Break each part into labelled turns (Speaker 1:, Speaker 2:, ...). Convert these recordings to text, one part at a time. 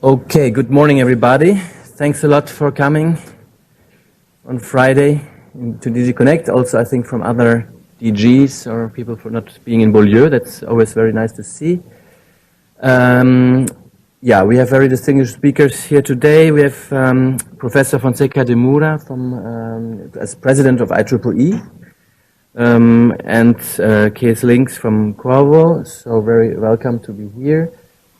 Speaker 1: Okay, good morning everybody. Thanks a lot for coming on Friday to DG Connect. Also, I think from other DGs or people for not being in Beaulieu. That's always very nice to see. Yeah, we have very distinguished speakers here today. We have Professor Fonseca de Moura as president of IEEE and Cees Links from Corvo. So very welcome to be here.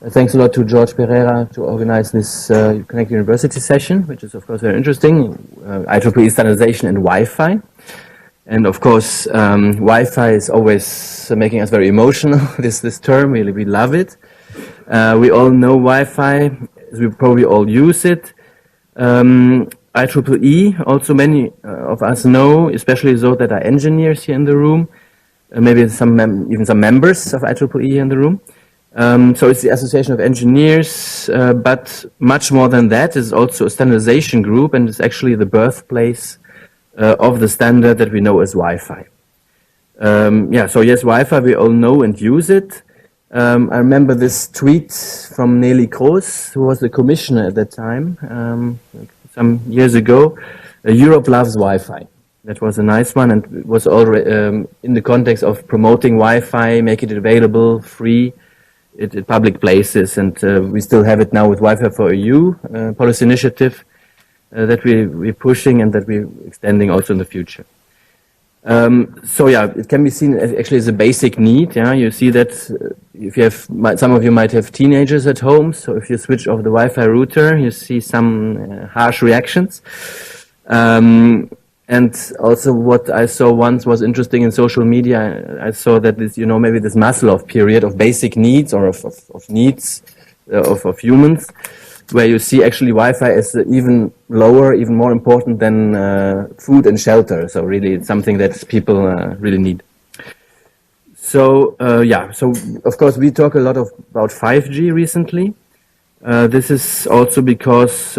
Speaker 1: Thanks a lot to George Pereira to organize this Connect University session, which is of course very interesting. IEEE Standardization and Wi-Fi. And of course, Wi-Fi is always making us very emotional, this term, we love it. We all know Wi-Fi, we probably all use it. IEEE, also many of us know, especially those that are engineers here in the room, maybe even some members of IEEE in the room. So it's the Association of Engineers, but much more than that. It's also a standardization group, and it's actually the birthplace of the standard that we know as Wi-Fi. Yeah, so yes, Wi-Fi, we all know and use it. I remember this tweet from Nelly Kroes, who was the commissioner at that time, some years ago. Europe loves Wi-Fi. That was a nice one, and it was already in the context of promoting Wi-Fi, making it available, free, at public places, and we still have it now with Wi-Fi for EU policy initiative that we're pushing and that we're extending also in the future. So yeah, it can be seen actually as a basic need. Yeah, you see that if you have, some of you might have teenagers at home, so if you switch off the Wi-Fi router, you see some harsh reactions. And also what I saw once was interesting in social media. I saw that this, maybe this Maslow period of basic needs or of needs of humans, where you see actually Wi-Fi as even lower, even more important than food and shelter. So really it's something that people really need. So yeah, so of course we talk a lot about 5G recently. This is also because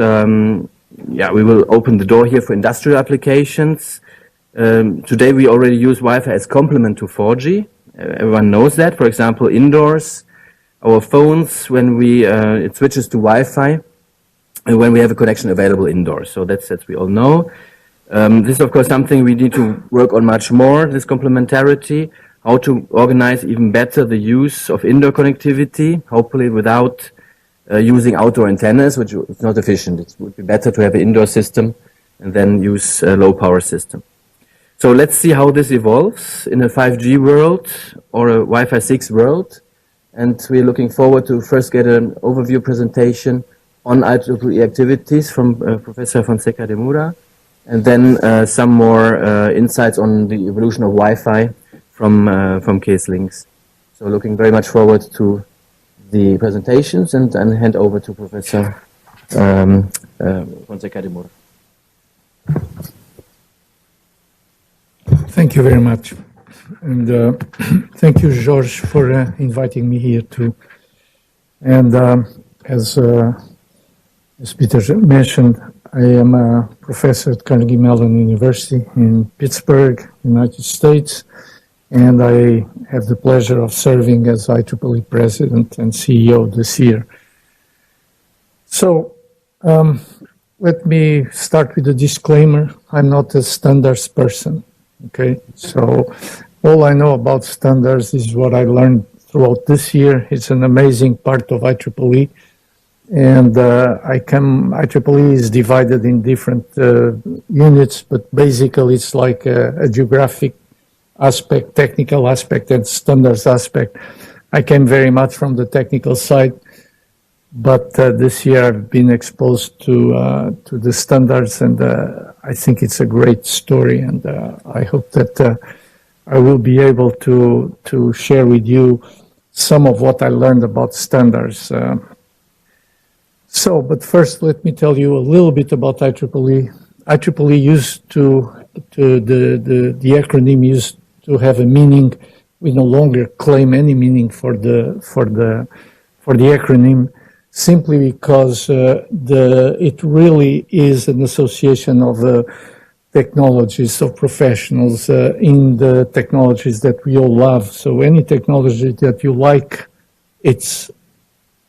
Speaker 1: yeah, we will open the door here for industrial applications. Today we already use Wi-Fi as complement to 4G. Everyone knows that. For example, indoors, our phones, when it switches to Wi-Fi, and when we have a connection available indoors. So that's we all know. This is of course something we need to work on much more, this complementarity, how to organize even better the use of indoor connectivity, hopefully without using outdoor antennas, which is not efficient. It would be better to have an indoor system and then use a low power system. So let's see how this evolves in a 5G world or a Wi-Fi 6 world. And we're looking forward to first get an overview presentation on IEEE activities from Professor Fonseca de Moura, and then some more insights on the evolution of Wi-Fi from Cees Links. So looking very much forward to the presentations, and hand over to Professor Fonseca de Moura.
Speaker 2: Thank you very much. And thank you, George, for inviting me here too. And as Peter mentioned, I am a professor at Carnegie Mellon University in Pittsburgh, United States. And I have the pleasure of serving as IEEE President and CEO this year. So let me start with a disclaimer. I'm not a standards person, okay? So all I know about standards is what I learned throughout this year. It's an amazing part of IEEE. And IEEE is divided in different units, but basically it's like a geographic aspect, technical aspect, and standards aspect. I came very much from the technical side, but this year I've been exposed to the standards, and I think it's a great story, and I hope that I will be able to share with you some of what I learned about standards. But first let me tell you a little bit about IEEE. IEEE used the acronym used to have a meaning. We no longer claim any meaning for the acronym, simply because it really is an association of technologies of professionals in the technologies that we all love. So any technology that you like, it's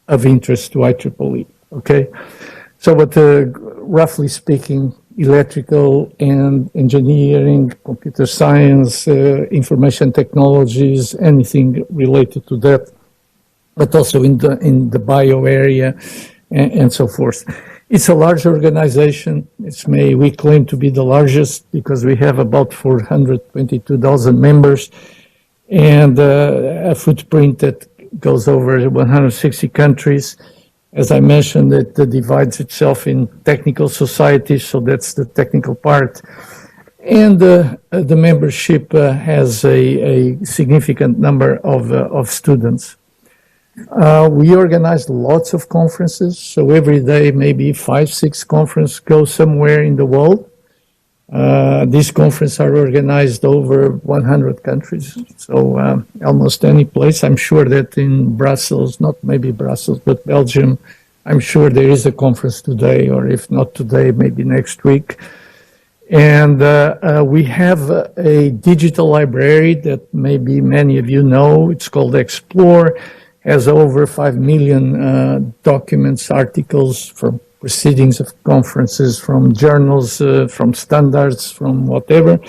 Speaker 2: of interest to IEEE. Okay, so but roughly speaking, electrical and engineering, computer science, information technologies, anything related to that, but also in the bio area and so forth. It's a large organization. We claim to be the largest because we have about 422,000 members and a footprint that goes over 160 countries. As I mentioned, it divides itself in technical societies, so that's the technical part. And the membership has a significant number of students. We organize lots of conferences, so every day maybe 5-6 conferences go somewhere in the world. These conferences are organized over 100 countries, so almost any place. I'm sure that in Brussels, not maybe Brussels, but Belgium, I'm sure there is a conference today, or if not today, maybe next week. And we have a digital library that maybe many of you know. It's called Explore, has over 5 million documents, articles from proceedings of conferences, from journals, from standards, from whatever.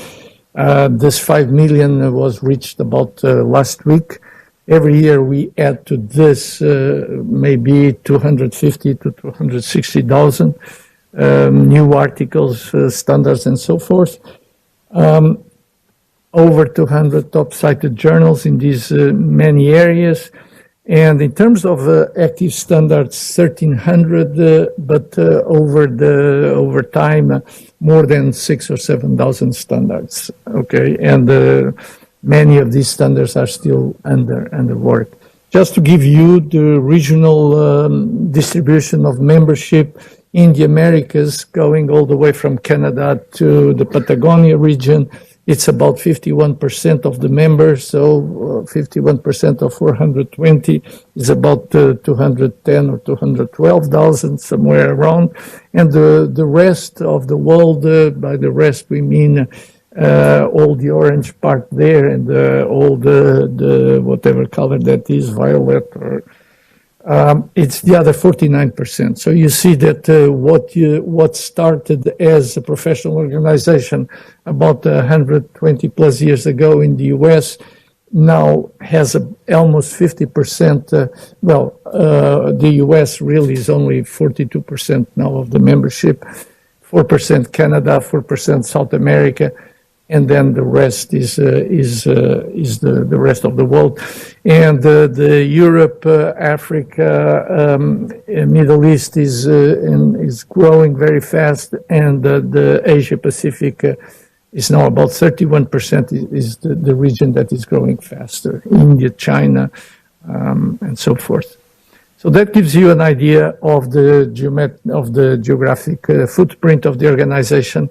Speaker 2: This 5 million was reached about last week. Every year we add to this maybe 250 to 260,000 new articles, standards, and so forth. Over 200 top cited journals in these many areas. And in terms of active standards, 1,300, but over time, more than 6,000 or 7,000 standards. Okay, and many of these standards are still under work. Just to give you the regional distribution of membership in the Americas, going all the way from Canada to the Patagonia region, it's about 51% of the members, so 51% of 420 is about 210 or 212,000, somewhere around. And the rest of the world, by the rest we mean all the orange part there and all the whatever color that is, violet or it's the other 49%. So you see that what started as a professional organization about 120 plus years ago in the US now has almost 50%. The US really is only 42% now of the membership, 4% Canada, 4% South America, and then the rest is the rest of the world. And the Europe, Africa, Middle East is growing very fast, and the Asia Pacific is now about 31% is the region that is growing faster. India, China, and so forth. So that gives you an idea of the geographic footprint of the organization.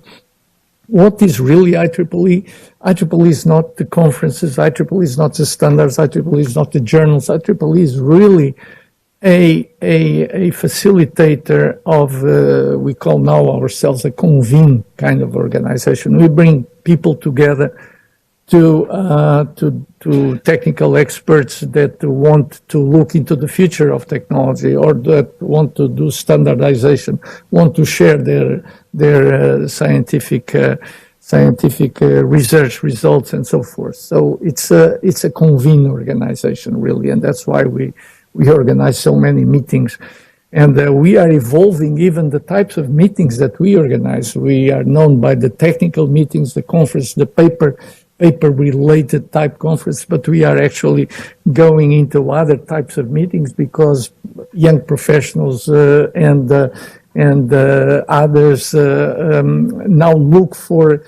Speaker 2: What is really IEEE? IEEE is not the conferences, IEEE is not the standards, IEEE is not the journals. IEEE is really a facilitator of, we call now ourselves a convene kind of organization. We bring people together to technical experts that want to look into the future of technology or that want to do standardization, want to share their scientific research results and so forth. So it's a convene organization really, and that's why we organize so many meetings. And we are evolving even the types of meetings that we organize. We are known by the technical meetings, the conference, the paper-related type conference, but we are actually going into other types of meetings because young professionals and others now look for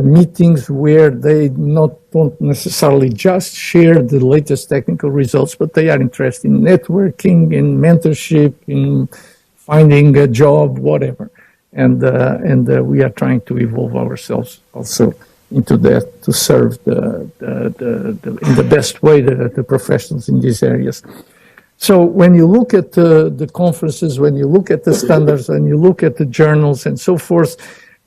Speaker 2: meetings where they don't necessarily just share the latest technical results, but they are interested in networking, in mentorship, in finding a job, whatever. And we are trying to evolve ourselves also into that to serve in the best way the professionals in these areas. So when you look at the conferences, when you look at the standards, when you look at the journals and so forth,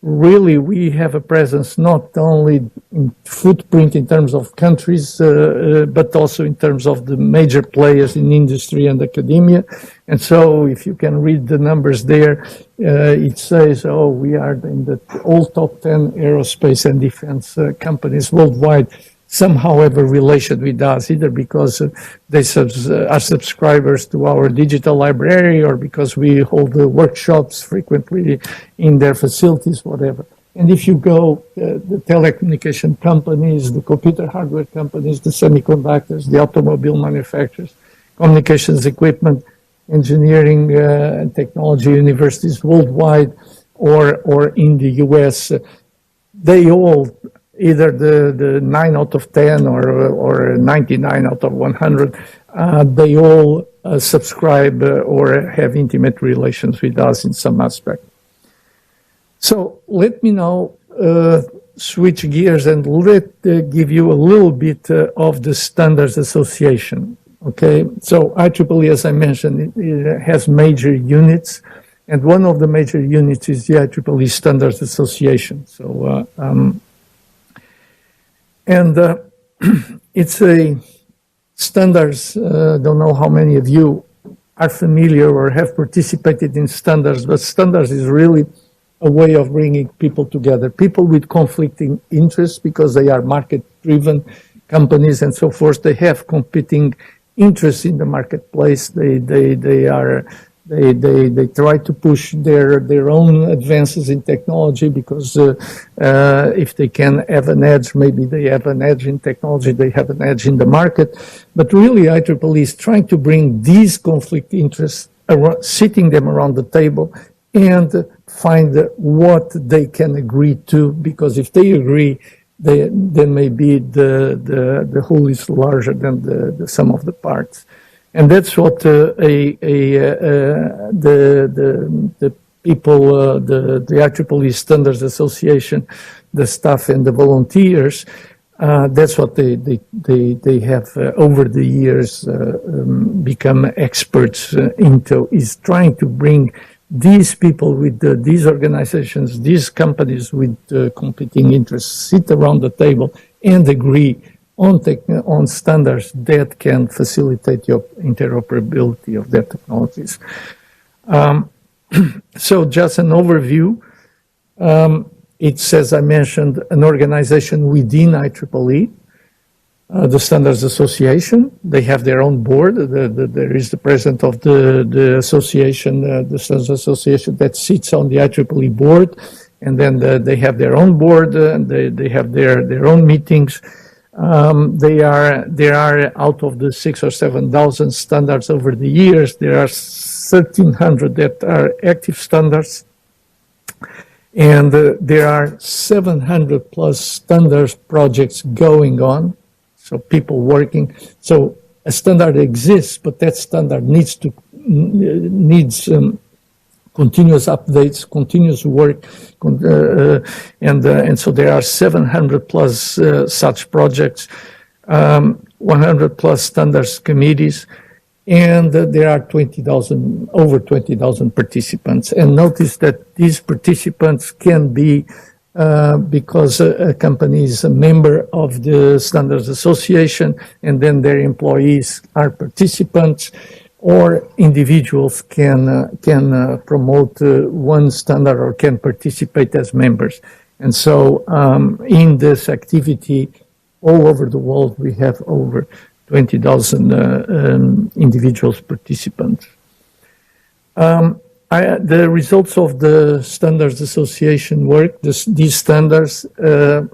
Speaker 2: really we have a presence not only in footprint in terms of countries, but also in terms of the major players in industry and academia. And so if you can read the numbers there, it says, oh, we are in the all top 10 aerospace and defense companies worldwide somehow have a relation with us, either because they are subscribers to our digital library or because we hold workshops frequently in their facilities, whatever. And if you go, the telecommunication companies, the computer hardware companies, the semiconductors, the automobile manufacturers, communications equipment, engineering and technology universities worldwide, or in the US, they all, either the 9 out of 10 or 99 out of 100, they all subscribe or have intimate relations with us in some aspect. So let me now switch gears and give you a little bit of the Standards Association. Okay, so IEEE, as I mentioned, it has major units, and one of the major units is the IEEE Standards Association. So, it's a standards. Don't know how many of you are familiar or have participated in standards, but standards is really a way of bringing people together, people with conflicting interests, because they are market-driven companies and so forth. They have competing interests in the marketplace. They try to push their own advances in technology, because if they can have an edge, maybe they have an edge in technology, they have an edge in the market. But really, IEEE is trying to bring these conflict interests, sitting them around the table, and find what they can agree to, because if they agree, then maybe the whole is larger than the sum of the parts. And that's what the people, the IEEE Standards Association, the staff and the volunteers, that's what they have over the years become experts into, is trying to bring these people with these organizations, these companies with competing interests, sit around the table and agree on standards that can facilitate your interoperability of their technologies. So just an overview. It's, as I mentioned, an organization within IEEE, the Standards Association. They have their own board. There is the president of the association, the Standards Association, that sits on the IEEE board, and then they have their own board, and they have their own meetings. There are out of the 6,000 or 7,000 standards over the years, there are 1,300 that are active standards, and there are 700 plus standards projects going on. So people working. So a standard exists, but that standard needs continuous updates, continuous work, and so there are 700 plus such projects, 100 plus standards committees, and there are over 20,000 participants. And notice that these participants can be because a company is a member of the Standards Association, and then their employees are participants, or individuals can promote one standard or can participate as members. And so in this activity, all over the world, we have over 20,000 individuals participants. The results of the Standards Association work, these standards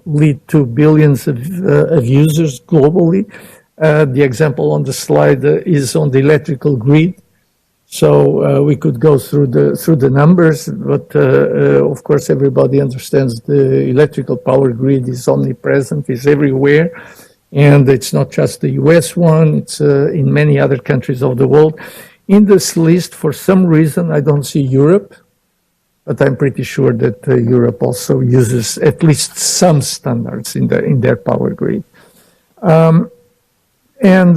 Speaker 2: lead to billions of users globally. The example on the slide is on the electrical grid. So we could go through the numbers, but of course everybody understands the electrical power grid is omnipresent, is everywhere, and it's not just the US one, it's in many other countries of the world. In this list, for some reason, I don't see Europe, but I'm pretty sure that Europe also uses at least some standards in their power grid. And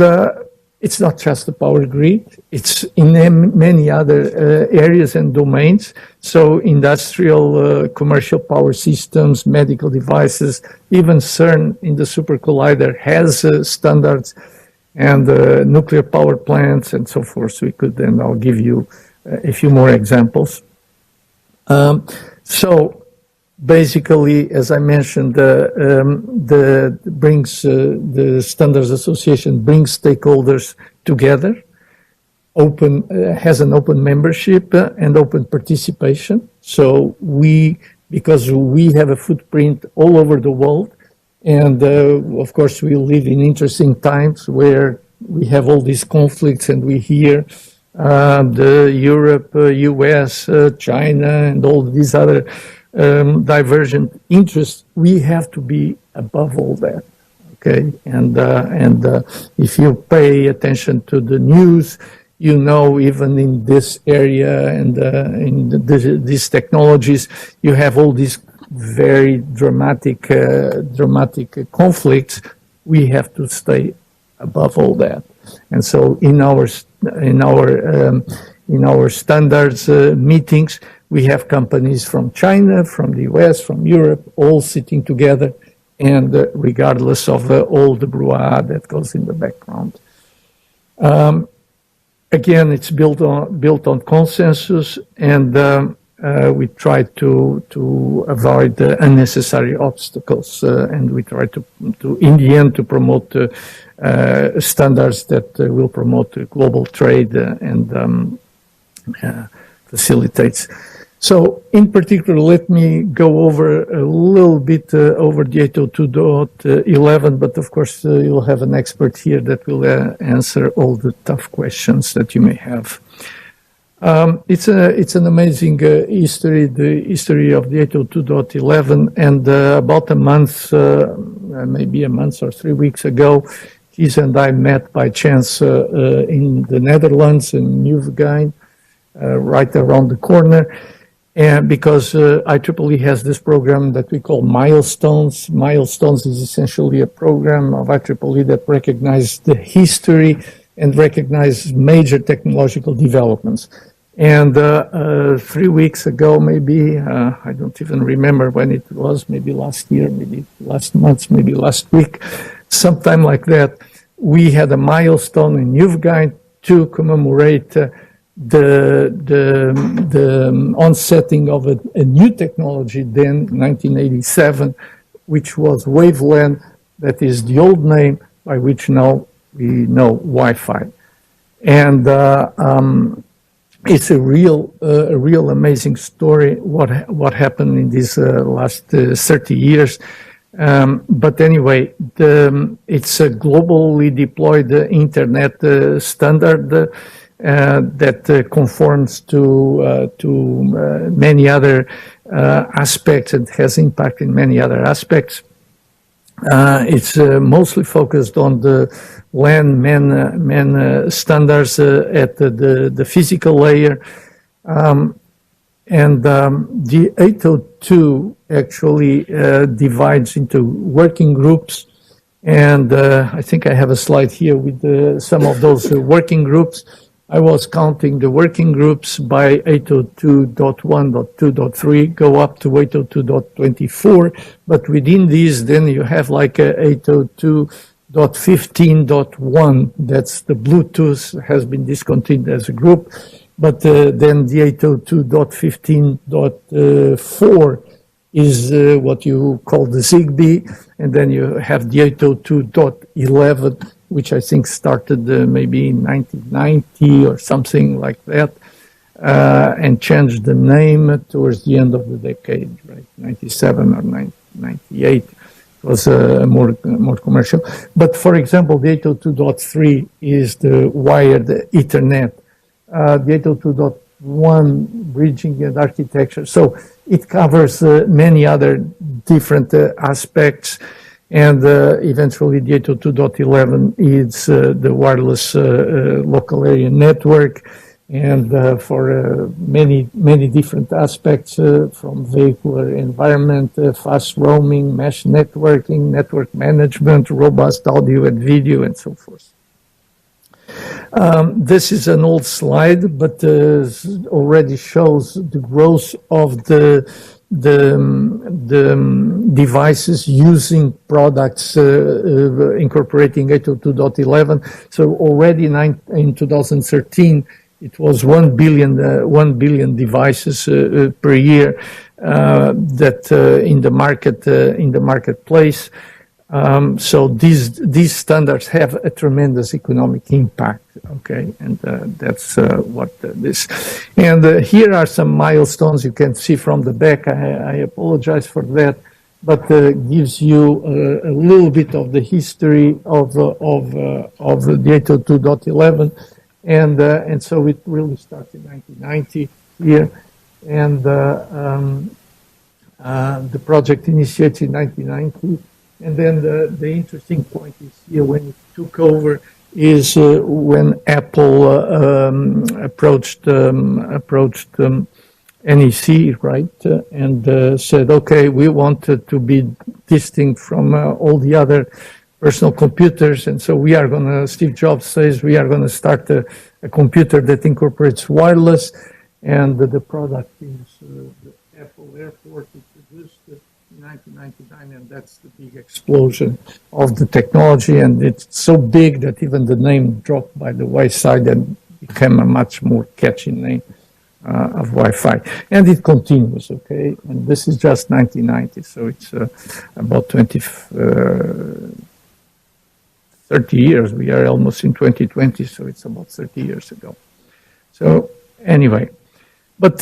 Speaker 2: It's not just the power grid. It's in many other areas and domains. So industrial, commercial power systems, medical devices, even CERN in the Super Collider has standards, and nuclear power plants and so forth. So we could then, I'll give you a few more examples. So basically, as I mentioned, the Standards Association brings stakeholders together, has an open membership and open participation. So because we have a footprint all over the world, and of course we live in interesting times where we have all these conflicts, and we hear the Europe, US, China, and all these other divergent interests. We have to be above all that, okay? And if you pay attention to the news, you know, even in this area and in these technologies, you have all these very dramatic conflicts. We have to stay above all that. And so in our standards meetings, we have companies from China, from the US, from Europe, all sitting together, and regardless of all the brouhaha that goes in the background. Again, it's built on consensus, and we try to avoid unnecessary obstacles, and we try to in the end to promote standards that will promote global trade and facilitates. So in particular, let me go over a little bit over the 802.11, but of course you'll have an expert here that will answer all the tough questions that you may have. It's an amazing history, the history of the 802.11, and about a month, maybe a month or 3 weeks ago, Cees and I met by chance in the Netherlands, in Nieuwegein, right around the corner. And because IEEE has this program that we call Milestones. Milestones is essentially a program of IEEE that recognizes the history and recognizes major technological developments. And 3 weeks ago, maybe, I don't even remember when it was, maybe last year, maybe last month, maybe last week, sometime like that, we had a milestone in Nieuwegein to commemorate the onsetting of a new technology then, 1987, which was WaveLAN, that is the old name by which now we know Wi-Fi. And it's a real amazing story, what happened in these last 30 years. But anyway, it's a globally deployed internet standard that conforms to many other aspects and has impact in many other aspects. It's mostly focused on the LAN MAN standards at the physical layer. And the 802 actually divides into working groups. And I think I have a slide here with some of those working groups. I was counting the working groups by 802.1.2.3 go up to 802.24, but within these, then you have like 802.15.1. That's the Bluetooth has been discontinued as a group, but then the 802.15.4 is what you call the Zigbee, and then you have the 802.11, which I think started maybe in 1990 or something like that, and changed the name towards the end of the decade, right? 97 or 98. It was more commercial. But for example, the 802.3 is the wired Ethernet. The 802.1 bridging and architecture. So it covers many other different aspects. And eventually the 802.11 is the wireless local area network, and for many different aspects from vehicular environment, fast roaming, mesh networking, network management, robust audio and video, and so forth. This is an old slide, but already shows the growth of the devices using products incorporating 802.11. So already in 2013, it was 1 billion devices per year that in the marketplace. So these standards have a tremendous economic impact, okay, and that's what this. And here are some milestones you can see from the back. I apologize for that, but gives you a little bit of the history of the 802.11, and so it really started in 1990 here, and the project initiated in 1990. And then the interesting point is here when it took over is when Apple approached NEC, right, and said, okay, we want to be distinct from all the other personal computers, and so we are going to, Steve Jobs says, we are going to start a computer that incorporates wireless, and the product is the Apple Airport. It produced 1999, and that's the big explosion of the technology, and it's so big that even the name dropped by the wayside and became a much more catchy name of Wi-Fi. And it continues, okay? And this is just 1990, so it's about 30 years. We are almost in 2020, so it's about 30 years ago. So anyway, but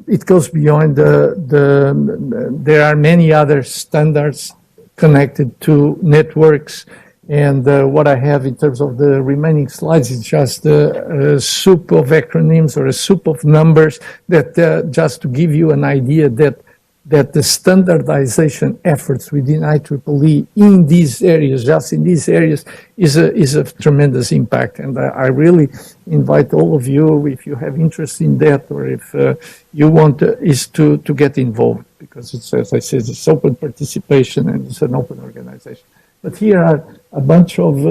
Speaker 2: it goes beyond there are many other standards connected to networks, and what I have in terms of the remaining slides is just a soup of acronyms or a soup of numbers that just to give you an idea that the standardization efforts within IEEE in these areas, just in these areas, is a tremendous impact. And I really invite all of you, if you have interest in that, or if you want to get involved, because it's, as I said, it's open participation and it's an open organization. But here are a bunch of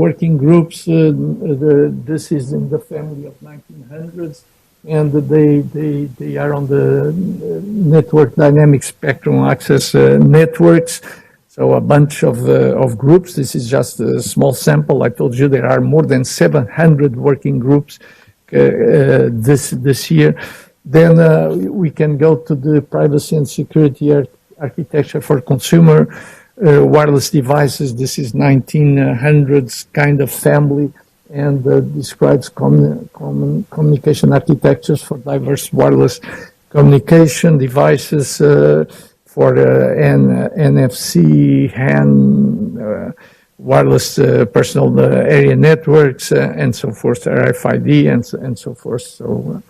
Speaker 2: working groups. This is in the family of 1900s. And they are on the network dynamic spectrum access networks. So a bunch of groups. This is just a small sample. I told you there are more than 700 working groups this year. Then we can go to the privacy and security architecture for consumer wireless devices. This is 1900s kind of family, and describes communication architectures for diverse wireless communication devices for NFC, HAN, wireless personal area networks, and so forth, RFID, and so forth. So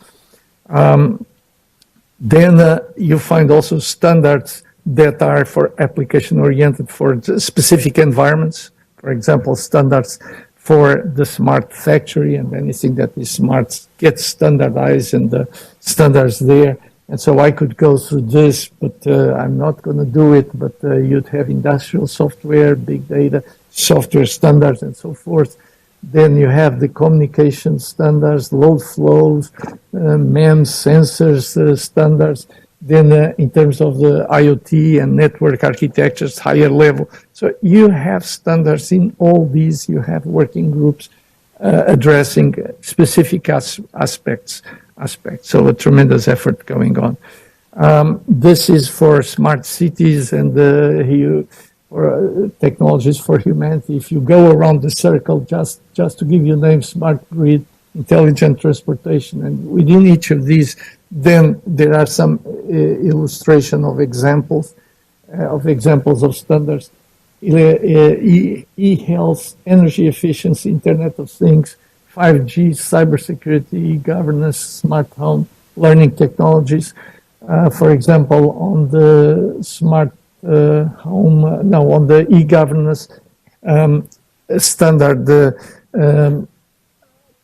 Speaker 2: then you find also standards that are for application-oriented for specific environments. For example, standards for the smart factory, and anything that is smart gets standardized, and the standards there. And so I could go through this, but I'm not going to do it. But you'd have industrial software, big data, software standards, and so forth. Then you have the communication standards, load flows, MEMS sensors standards. Then in terms of the IoT and network architectures, higher level. So you have standards in all these. You have working groups addressing specific aspects. So a tremendous effort going on. This is for smart cities and for technologies for humanity. If you go around the circle, just to give you names, smart grid, intelligent transportation, and within each of these, then there are some illustration of examples of standards. E-health, energy efficiency, Internet of Things, 5G, cybersecurity, e-governance, smart home, learning technologies. For example, on the smart on the e-governance standard, the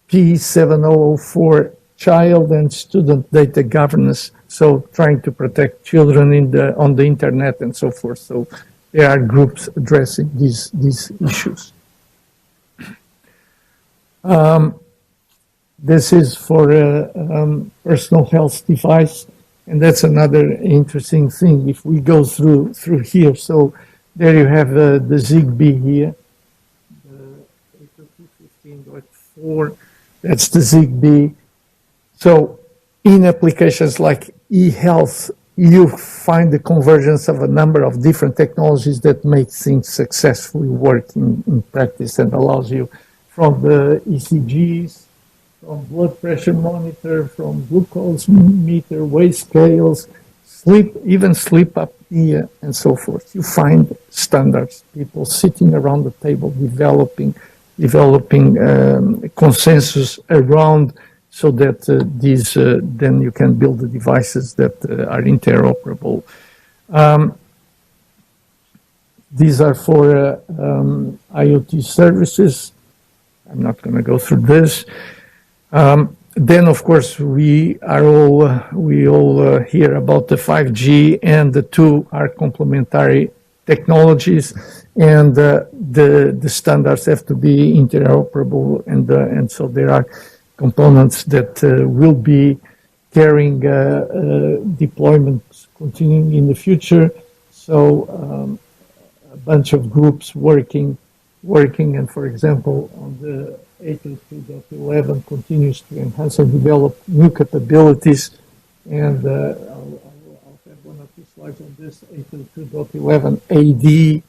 Speaker 2: P7004, child and student data governance, so trying to protect children on the internet and so forth. So there are groups addressing these issues. This is for a personal health device, and that's another interesting thing. If we go through here, so there you have the ZigBee here, the 802.15.4. That's the ZigBee. So in applications like e-health, you find the convergence of a number of different technologies that make things successfully work in practice and allows you from the ECGs, from blood pressure monitor, from glucose meter, weight scales, even sleep apnea, and so forth. You find standards, people sitting around the table developing consensus around, so that then you can build the devices that are interoperable. These are for IoT services. I'm not going to go through this. Then, of course, we all hear about the 5G, and the two are complementary technologies, and the standards have to be interoperable, and so there are components that will be carrying deployments continuing in the future. So a bunch of groups working, and for example, on the 802.11 continues to enhance and develop new capabilities. And I'll have one or two slides on this, 802.11 AD,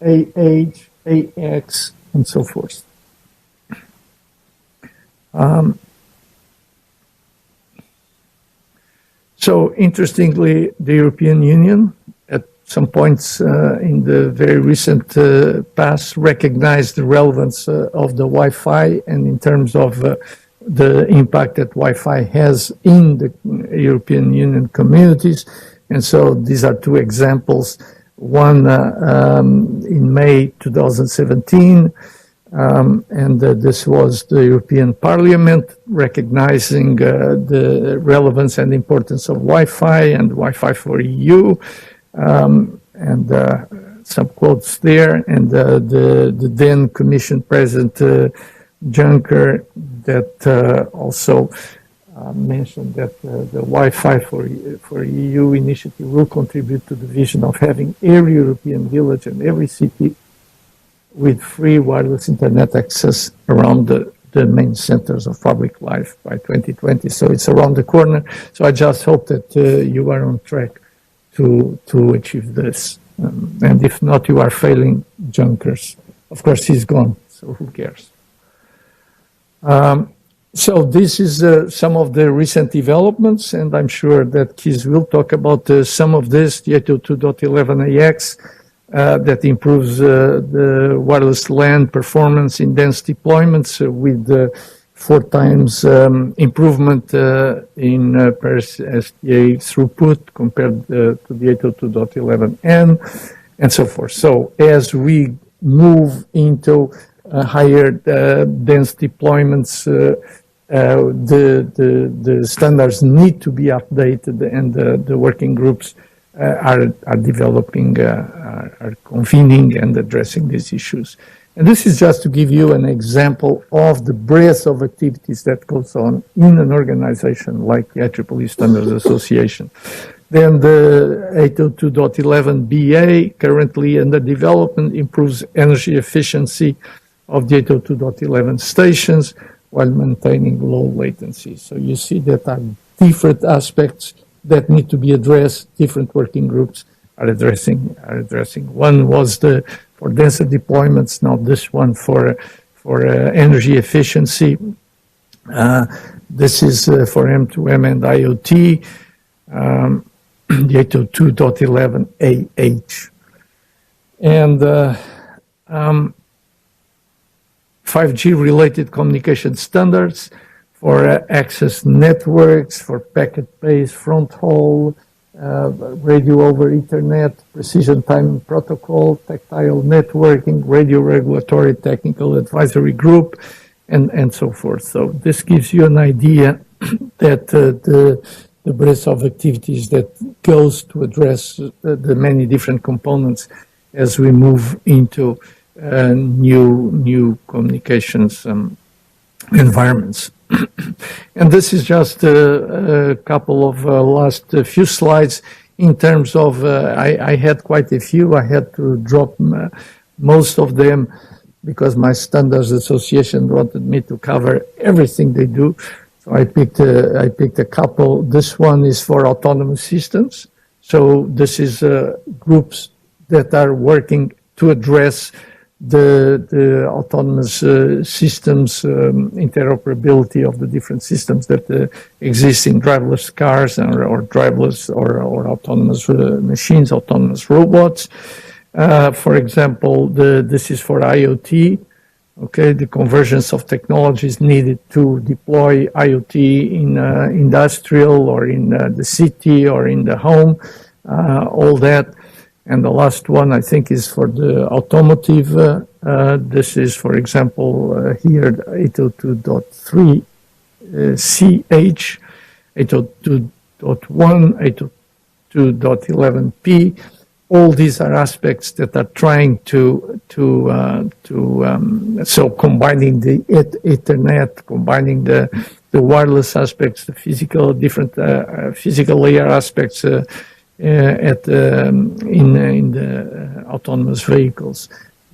Speaker 2: AH, AX, and so forth. So interestingly, the European Union at some points in the very recent past recognized the relevance of the Wi-Fi, and in terms of the impact that Wi-Fi has in the European Union communities. And so these are two examples. One in May 2017, and this was the European Parliament recognizing the relevance and importance of Wi-Fi and Wi-Fi for EU, and some quotes there, and the then Commission President Juncker that also mentioned that the Wi-Fi for EU initiative will contribute to the vision of having every European village and every city with free wireless internet access around the main centers of public life by 2020. So it's around the corner. So I just hope that you are on track to achieve this. And if not, you are failing Junkers. Of course, he's gone, so who cares? So this is some of the recent developments, and I'm sure that Cees will talk about some of this, the 802.11ax, that improves the wireless LAN performance in dense deployments with 4 times improvement in per SDA throughput compared to the 802.11n, and so forth. So as we move into higher dense deployments, the standards need to be updated, and the working groups are developing, are convening and addressing these issues. And this is just to give you an example of the breadth of activities that goes on in an organization like the IEEE Standards Association. Then the 802.11ba, currently under development, improves energy efficiency of the 802.11 stations while maintaining low latency. So you see that are different aspects that need to be addressed. Different working groups are addressing. One was for denser deployments, now this one for energy efficiency. This is for M2M and IoT, the 802.11ah. And 5G related communication standards for access networks, for packet-based front haul, radio over Ethernet, precision timing protocol, tactile networking, radio regulatory technical advisory group, and so forth. So this gives you an idea that the breadth of activities that goes to address the many different components as we move into new communications environments. And this is just a couple of last few slides in terms of, I had quite a few. I had to drop most of them because my Standards Association wanted me to cover everything they do. So I picked a couple. This one is for autonomous systems. So this is groups that are working to address the autonomous systems, interoperability of the different systems that exist in driverless cars or driverless or autonomous machines, autonomous robots. For example, this is for IoT. Okay, the convergence of technologies needed to deploy IoT in industrial or in the city or in the home, all that. And the last one, I think, is for the automotive. This is, for example, here, 802.3 CH, 802.1, 802.11p. All these are aspects that are trying so combining the Ethernet, combining the wireless aspects, the physical, different physical layer aspects in the autonomous vehicles.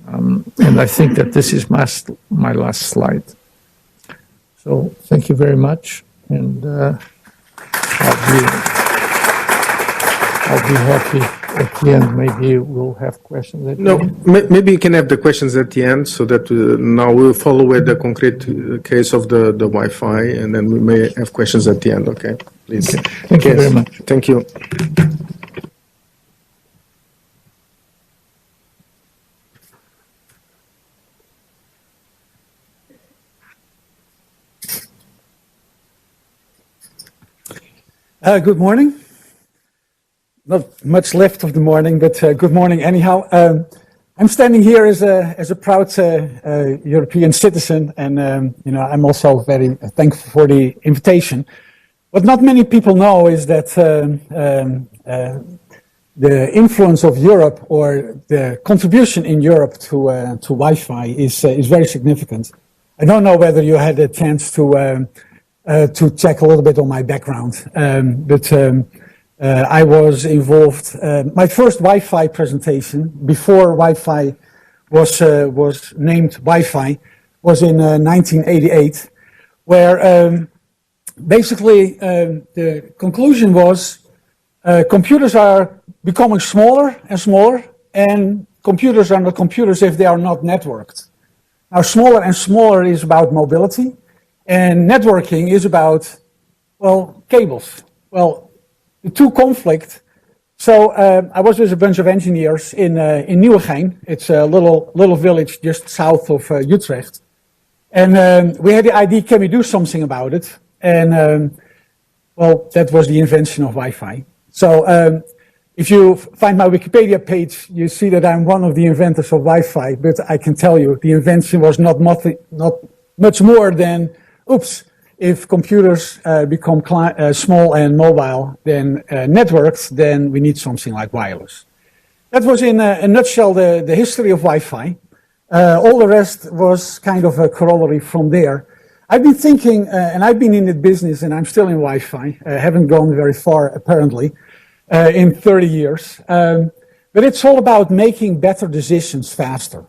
Speaker 2: And I think that this is my last slide. So thank you very much. And I'll be happy at the end. Maybe we'll have questions at the end.
Speaker 3: Maybe you can have the questions at the end so that now we'll follow with the concrete case of the Wi-Fi, and then we may have questions at the end. Okay, please.
Speaker 2: Okay. Thank you very much.
Speaker 3: Thank you.
Speaker 4: Good morning. Not much left of the morning, but good morning anyhow. I'm standing here as a proud European citizen, and I'm also very thankful for the invitation. What not many people know is that the influence of Europe, or the contribution in Europe to Wi-Fi, is very significant. I don't know whether you had a chance to check a little bit on my background, but I was involved. My first Wi-Fi presentation before Wi-Fi was named Wi-Fi was in 1988, where basically the conclusion was computers are becoming smaller and smaller, and computers are not computers if they are not networked. Now, smaller and smaller is about mobility, and networking is about, well, cables. Well, the two conflict. So I was with a bunch of engineers in Nieuwegein. It's a little village just south of Utrecht. And we had the idea, can we do something about it? And well, that was the invention of Wi-Fi. So if you find my Wikipedia page, you see that I'm one of the inventors of Wi-Fi, but I can tell you the invention was not much more than, oops, if computers become small and mobile, then networked, then we need something like wireless. That was in a nutshell the history of Wi-Fi. All the rest was kind of a corollary from there. I've been thinking, and I've been in the business, and I'm still in Wi-Fi. Haven't gone very far, apparently, in 30 years. But it's all about making better decisions faster.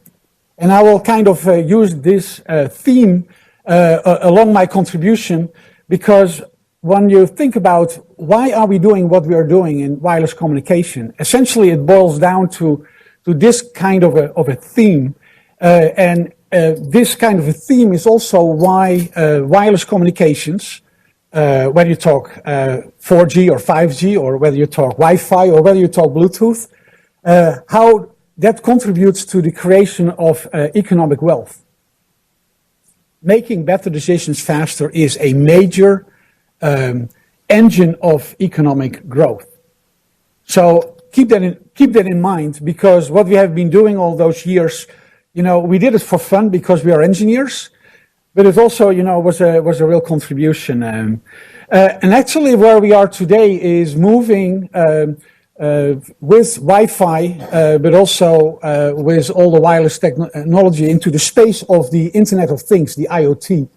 Speaker 4: And I will kind of use this theme along my contribution, because when you think about why are we doing what we are doing in wireless communication, essentially it boils down to this kind of a theme. And this kind of a theme is also why wireless communications, whether you talk 4G or 5G, or whether you talk Wi-Fi, or whether you talk Bluetooth, how that contributes to the creation of economic wealth. Making better decisions faster is a major engine of economic growth. So keep that in mind, because what we have been doing all those years, we did it for fun because we are engineers, but it also, was a real contribution. And actually, where we are today is moving with Wi-Fi, but also with all the wireless technology into the space of the Internet of Things, the IoT.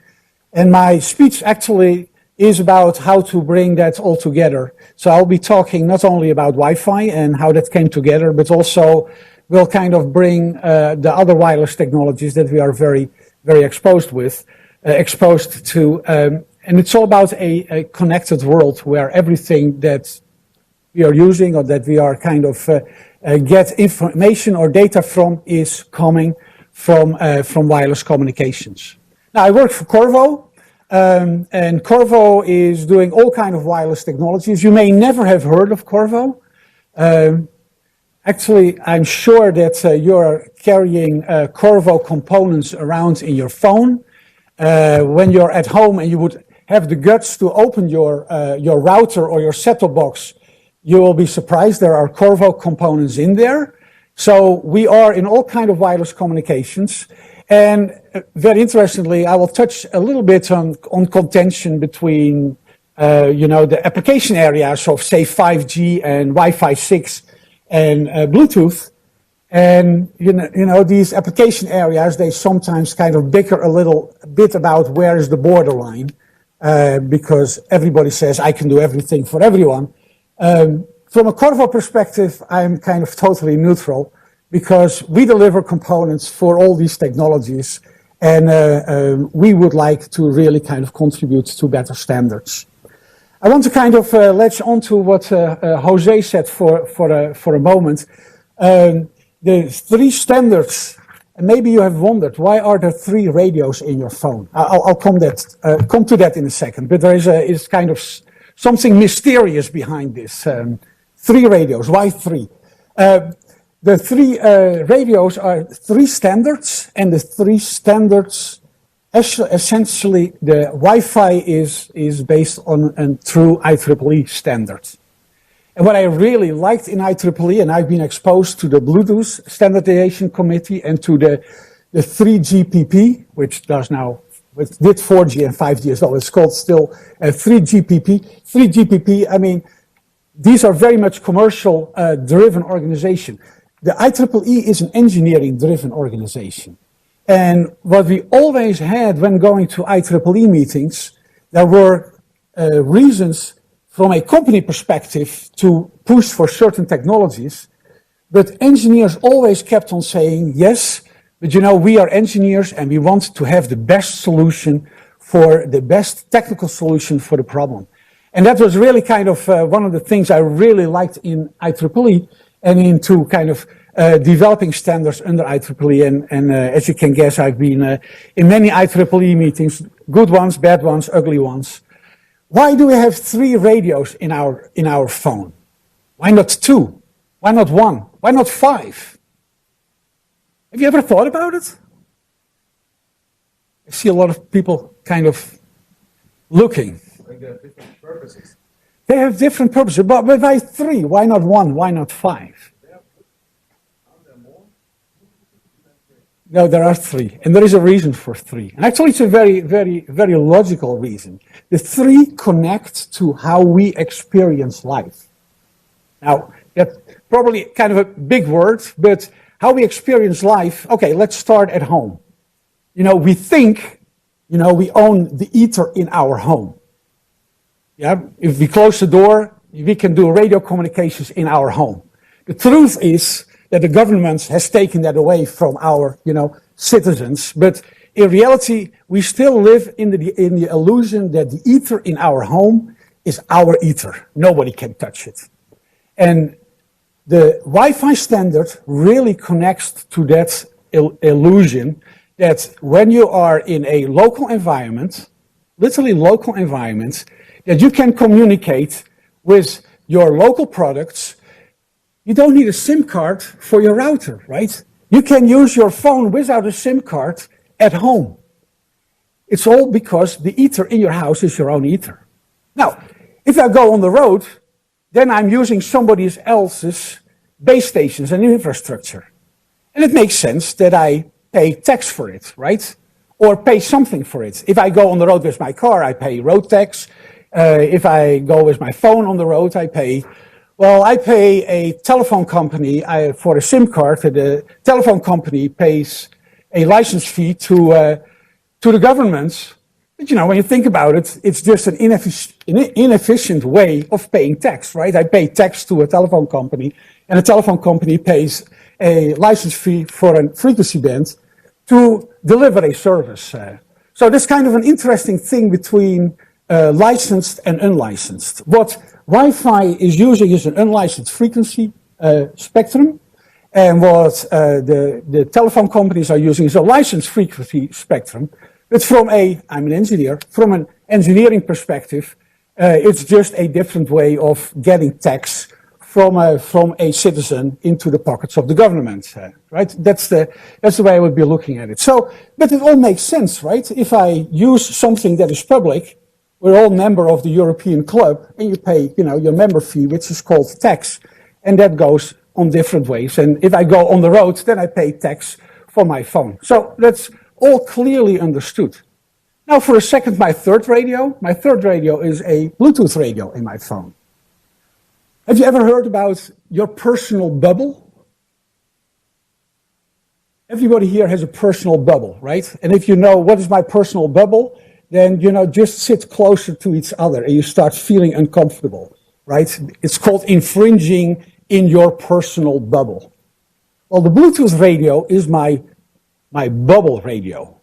Speaker 4: And my speech actually is about how to bring that all together. So I'll be talking not only about Wi-Fi and how that came together, but also we'll kind of bring the other wireless technologies that we are very, very exposed to. And it's all about a connected world where everything that we are using or that we are kind of get information or data from is coming from wireless communications. Now I work for Corvo. And Corvo is doing all kinds of wireless technologies. You may never have heard of Corvo. Actually, I'm sure that you're carrying Corvo components around in your phone. When you're at home and you would have the guts to open your router or your set-top box, you will be surprised there are Corvo components in there. So we are in all kinds of wireless communications. And very interestingly, I will touch a little bit on contention between, the application areas of, say, 5G and Wi-Fi 6 and Bluetooth. And, these application areas, they sometimes kind of bicker a little bit about where is the borderline, because everybody says, I can do everything for everyone. From a Corvo perspective, I'm kind of totally neutral, because we deliver components for all these technologies, and we would like to really kind of contribute to better standards. I want to kind of latch on to what José said for a moment. The three standards, and maybe you have wondered, why are there three radios in your phone? I'll come to that in a second, but there is kind of something mysterious behind this. Three radios, why three? The three radios are three standards, and the three standards, essentially, the Wi-Fi is based on a true IEEE standard. And what I really liked in IEEE, and I've been exposed to the Bluetooth Standardization Committee and to the 3GPP, which did 4G and 5G as well. It's called still 3GPP. 3GPP, I mean, these are very much commercial driven organization. The IEEE is an engineering-driven organization. And what we always had when going to IEEE meetings, there were reasons from a company perspective to push for certain technologies, but engineers always kept on saying, yes, but we are engineers and we want to have the best solution for the best technical solution for the problem. And that was really kind of one of the things I really liked in IEEE, and into kind of developing standards under IEEE. And as you can guess, I've been in many IEEE meetings, good ones, bad ones, ugly ones. Why do we have three radios in our phone? Why not two? Why not one? Why not five? Have you ever thought about it? I see a lot of people kind of looking.
Speaker 1: They have different purposes.
Speaker 4: They have different purposes, but why three? Why not one? Why not five? No, there are three, and there is a reason for three. And actually, it's a very, very, very logical reason. The three connect to how we experience life. Now, that's probably kind of a big word, but how we experience life, okay, let's start at home. We think, we own the ether in our home. Yeah, if we close the door, we can do radio communications in our home. The truth is that the government has taken that away from our, citizens. But in reality, we still live in the illusion that the ether in our home is our ether. Nobody can touch it. And the Wi-Fi standard really connects to that illusion that when you are in a local environment, literally local environment, that you can communicate with your local products. You don't need a SIM card for your router, right? You can use your phone without a SIM card at home. It's all because the ether in your house is your own ether. Now, if I go on the road, then I'm using somebody else's base stations and infrastructure. And it makes sense that I pay tax for it, right? Or pay something for it. If I go on the road with my car, I pay road tax. If I go with my phone on the road, I pay a telephone company for a SIM card. The telephone company pays a license fee to the government. But when you think about it, it's just an inefficient way of paying tax, right? I pay tax to a telephone company, and a telephone company pays a license fee for a frequency band to deliver a service. So that's kind of an interesting thing between licensed and unlicensed. What Wi-Fi is using is an unlicensed frequency spectrum, and what the telephone companies are using is a licensed frequency spectrum. But I'm an engineer, from an engineering perspective, it's just a different way of getting tax from a citizen into the pockets of the government, right? That's the way I would be looking at it. So, but it all makes sense, right? If I use something that is public, we're all member of the European club, and you pay, your member fee, which is called tax, and that goes on different ways. And if I go on the road, then I pay tax for my phone. So that's all clearly understood. Now for a second, my third radio is a Bluetooth radio in my phone. Have you ever heard about your personal bubble? Everybody here has a personal bubble, right? And if you know what is my personal bubble, then, just sit closer to each other and you start feeling uncomfortable, right? It's called infringing in your personal bubble. Well, the Bluetooth radio is my bubble radio.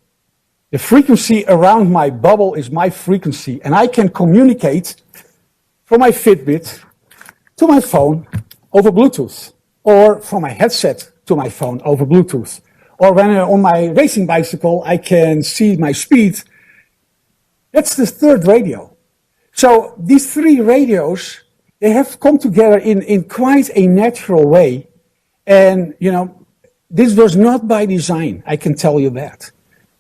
Speaker 4: The frequency around my bubble is my frequency, and I can communicate from my Fitbit to my phone over Bluetooth, or from my headset to my phone over Bluetooth. Or when I'm on my racing bicycle, I can see my speed. That's the third radio. So these three radios, they have come together in quite a natural way. And, this was not by design, I can tell you that.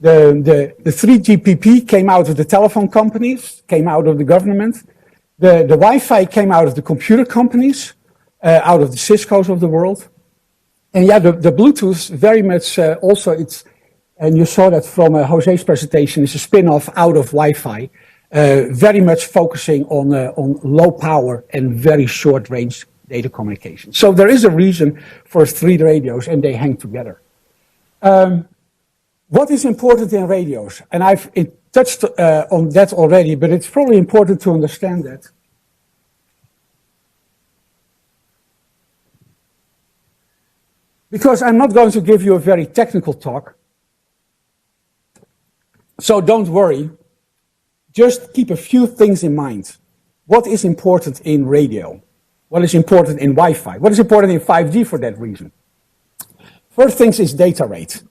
Speaker 4: The 3GPP came out of the telephone companies, came out of the government. The Wi-Fi came out of the computer companies, out of the Ciscos of the world. And yeah, the Bluetooth very much also, and you saw that from José's presentation, is a spin-off out of Wi-Fi, very much focusing on low power and very short range data communication. So there is a reason for three radios, and they hang together. What is important in radios? And I've touched on that already, but it's probably important to understand that. Because I'm not going to give you a very technical talk. So don't worry. Just keep a few things in mind. What is important in radio? What is important in Wi-Fi? What is important in 5G for that reason? First things is data rate.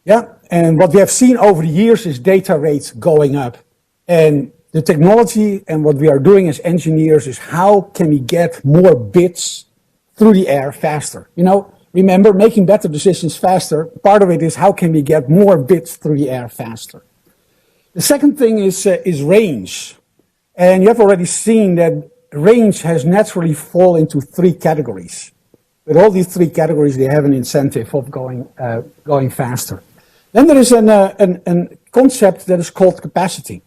Speaker 4: Yeah, and what we have seen over the years is data rates going up. And the technology and what we are doing as engineers is how can we get more bits through the air faster? Remember, making better decisions faster, part of it is how can we get more bits through the air faster? The second thing is range. And you have already seen that range has naturally fallen into three categories. With all these three categories, they have an incentive of going faster. Then there is a concept that is called capacity.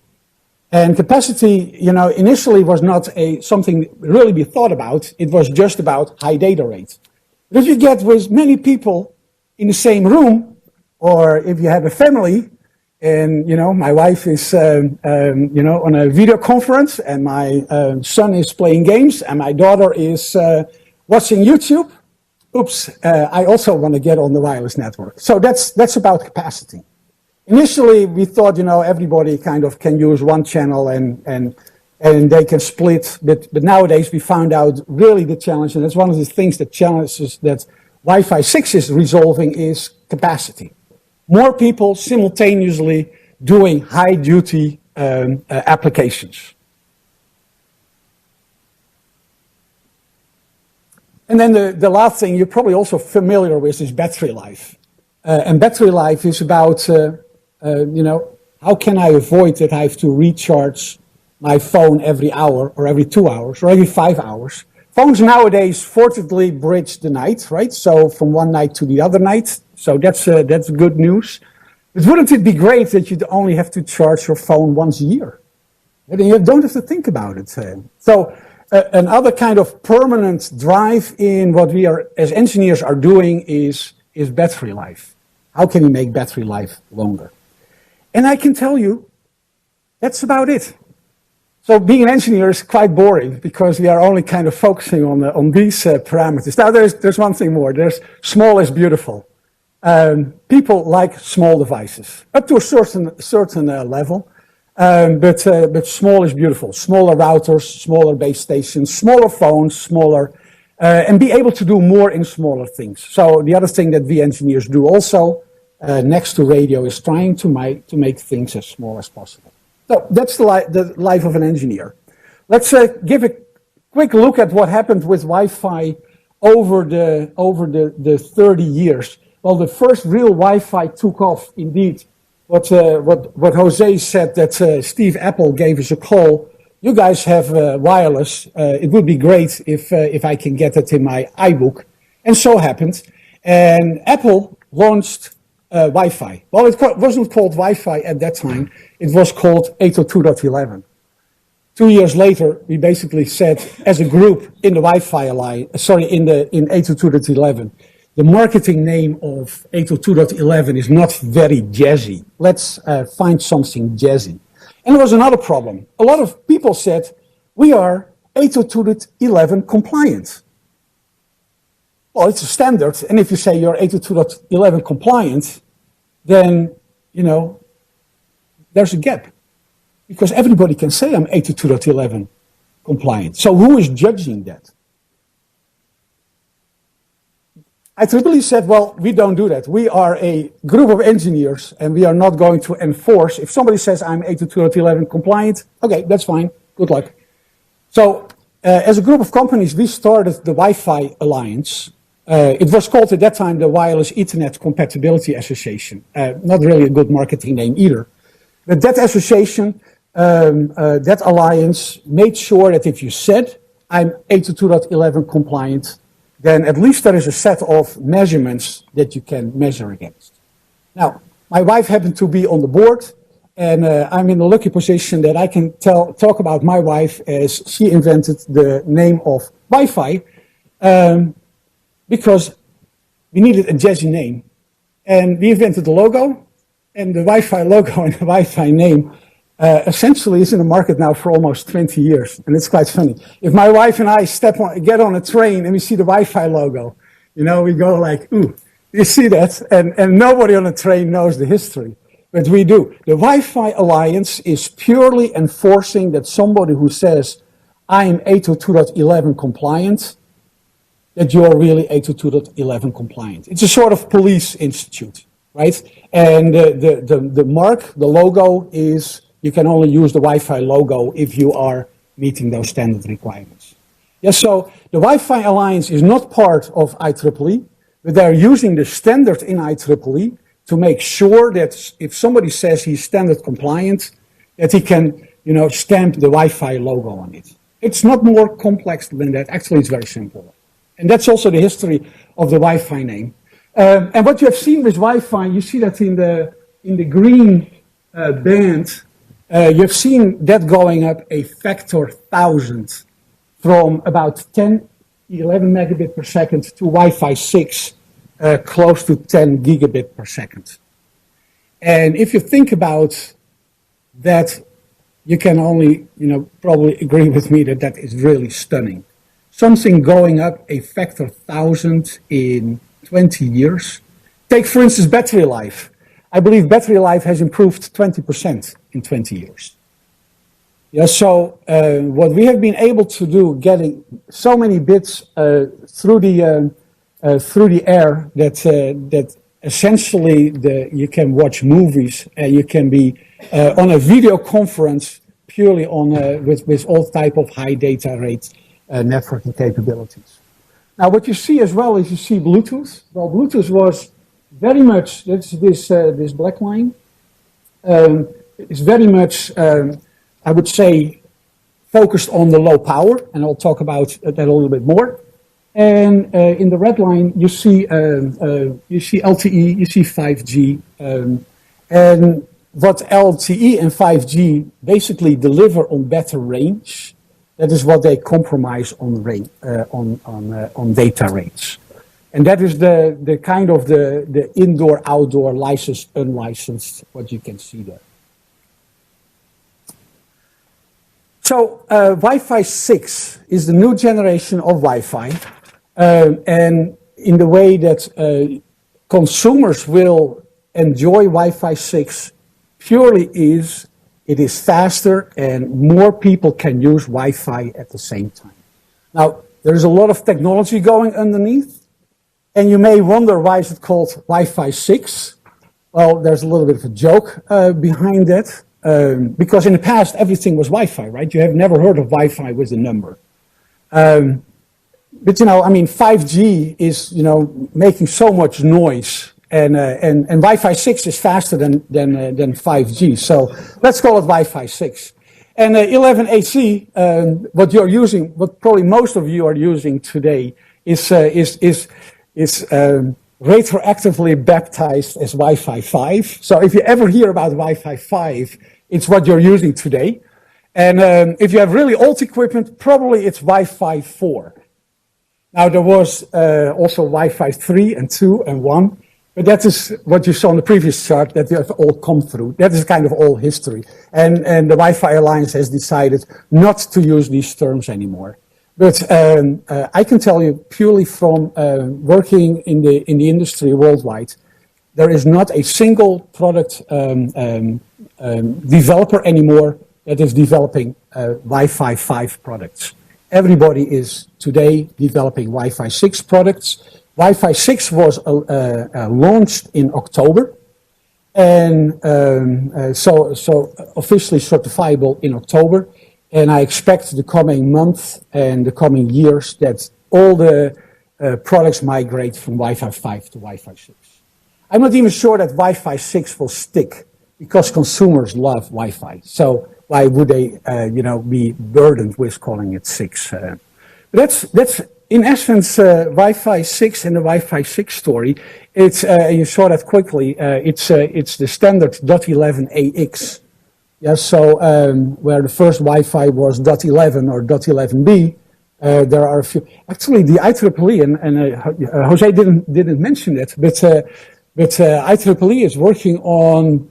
Speaker 4: And capacity, initially was not something really be thought about. It was just about high data rate. But if you get with many people in the same room, or if you have a family, and my wife is on a video conference, and my son is playing games, and my daughter is watching YouTube. Oops, I also want to get on the wireless network. So that's about capacity. Initially, we thought everybody kind of can use one channel and they can split. But nowadays, we found out really the challenge, and that's one of the things that challenges that Wi-Fi 6 is resolving is capacity. More people simultaneously doing high-duty applications. And then the last thing you're probably also familiar with is battery life. And battery life is about, how can I avoid that I have to recharge my phone every hour or every 2 hours or every 5 hours. Phones nowadays fortunately bridge the night, right? So from one night to the other night. So that's good news. But wouldn't it be great that you'd only have to charge your phone once a year? And you don't have to think about it. So another kind of permanent drive in what we are as engineers are doing is battery life. How can we make battery life longer? And I can tell you, that's about it. So being an engineer is quite boring because we are only kind of focusing on these parameters. Now there's one thing more. There's small is beautiful. People like small devices up to a certain level, but small is beautiful. Smaller routers, smaller base stations, smaller phones, smaller, and be able to do more in smaller things. So the other thing that we engineers do also, next to radio, is trying to make things as small as possible. So that's the life of an engineer. Let's give a quick look at what happened with Wi-Fi over the 30 years. Well, the first real Wi-Fi took off indeed. What José said, that Steve Apple gave us a call. You guys have wireless. It would be great if I can get it in my iBook. And so happened. And Apple launched Wi-Fi. Well, it wasn't called Wi-Fi at that time. It was called 802.11. 2 years later, we basically said, as a group in the Wi-Fi alliance, in 802.11, the marketing name of 802.11 is not very jazzy. Let's find something jazzy. And there was another problem. A lot of people said, we are 802.11 compliant. Well, it's a standard, and if you say you're 802.11 compliant, then, there's a gap. Because everybody can say I'm 802.11 compliant. So who is judging that? IEEE said, well, we don't do that. We are a group of engineers, and we are not going to enforce. If somebody says I'm 802.11 compliant, okay, that's fine. Good luck. So as a group of companies, we started the Wi-Fi Alliance. It was called at that time the Wireless Ethernet Compatibility Association. Not really a good marketing name either. But that association, that alliance made sure that if you said I'm 802.11 compliant, then at least there is a set of measurements that you can measure against. Now, my wife happened to be on the board, and I'm in a lucky position that I can talk about my wife as she invented the name of Wi-Fi, because we needed a jazzy name. And we invented the logo, and the Wi-Fi logo and the Wi-Fi name essentially is in the market now for almost 20 years. And it's quite funny. If my wife and I get on a train and we see the Wi-Fi logo, we go like, ooh, you see that? And nobody on the train knows the history. But we do. The Wi-Fi Alliance is purely enforcing that somebody who says, I am 802.11 compliant, that you're really 802.11 compliant. It's a sort of police institute, right? And the mark, the logo is, you can only use the Wi-Fi logo if you are meeting those standard requirements. Yes, so the Wi-Fi Alliance is not part of IEEE, but they're using the standard in IEEE to make sure that if somebody says he's standard compliant, that he can, stamp the Wi-Fi logo on it. It's not more complex than that. Actually, it's very simple. And that's also the history of the Wi-Fi name. And what you have seen with Wi-Fi, you see that in the green band. You've seen that going up a factor 1,000 from about 10, 11 megabit per second to Wi-Fi 6, close to 10 gigabit per second. And if you think about that, you can only, probably agree with me that that is really stunning. Something going up a factor 1,000 in 20 years. Take, for instance, battery life. I believe battery life has improved 20% in 20 years. Yeah, so what we have been able to do, getting so many bits through the air that essentially you can watch movies, you can be on a video conference purely on with all type of high data rate networking capabilities. Now, what you see as well is you see Bluetooth. Well, Bluetooth was very much, this black line, is very much, I would say, focused on the low power, and I'll talk about that a little bit more. And in the red line, you see LTE, you see 5G, and what LTE and 5G basically deliver on better range, that is what they compromise on range, on data rates. And that is the kind of the indoor, outdoor, licensed, unlicensed, what you can see there. So Wi-Fi 6 is the new generation of Wi-Fi, and in the way that consumers will enjoy Wi-Fi 6 purely is it is faster and more people can use Wi-Fi at the same time. Now, there's a lot of technology going underneath, and you may wonder why is it called Wi-Fi 6? Well, there's a little bit of a joke behind that. Because in the past, everything was Wi-Fi, right? You have never heard of Wi-Fi with a number. But, you know, I mean, 5G is, you know, making so much noise. And Wi-Fi 6 is faster than 5G. So let's call it Wi-Fi 6. And 11AC, what you're using, what probably most of you are using today is retroactively baptized as Wi-Fi 5. So if you ever hear about Wi-Fi 5, it's what you're using today. And if you have really old equipment, probably it's Wi-Fi 4. Now, there was also Wi-Fi 3 and 2 and 1, but that is what you saw on the previous chart that they have all come through. That is kind of all history. And the Wi-Fi Alliance has decided not to use these terms anymore. But I can tell you purely from working in the industry worldwide, there is not a single product developer anymore that is developing Wi-Fi 5 products. Everybody is today developing Wi-Fi 6 products. Wi-Fi 6 was launched in October, and so officially certifiable in October. And I expect the coming month and the coming years that all the products migrate from Wi-Fi 5 to Wi-Fi 6. I'm not even sure that Wi-Fi 6 will stick because consumers love Wi-Fi. So why would they, be burdened with calling it 6? That's in essence Wi-Fi 6 and the Wi-Fi 6 story. It's you saw that quickly. It's the standard .11ax. Yeah, so where the first Wi-Fi was .11 or .11b, there are a few. Actually, the IEEE and José didn't mention it, but IEEE is working on.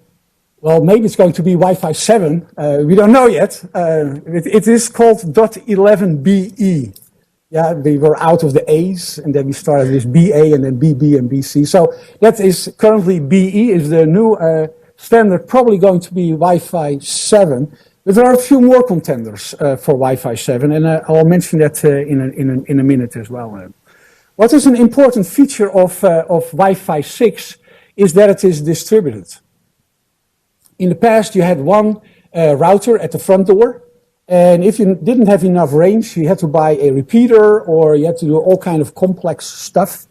Speaker 4: Well, maybe it's going to be Wi-Fi 7. We don't know yet. It is called .11be. Yeah, we were out of the A's, and then we started with BA and then BB and BC. So that is currently BE is the new standard, probably going to be Wi-Fi 7. But there are a few more contenders for Wi-Fi 7, and I'll mention that in a minute as well. What is an important feature of Wi-Fi 6 is that it is distributed. In the past, you had one router at the front door, and if you didn't have enough range, you had to buy a repeater, or you had to do all kind of complex stuff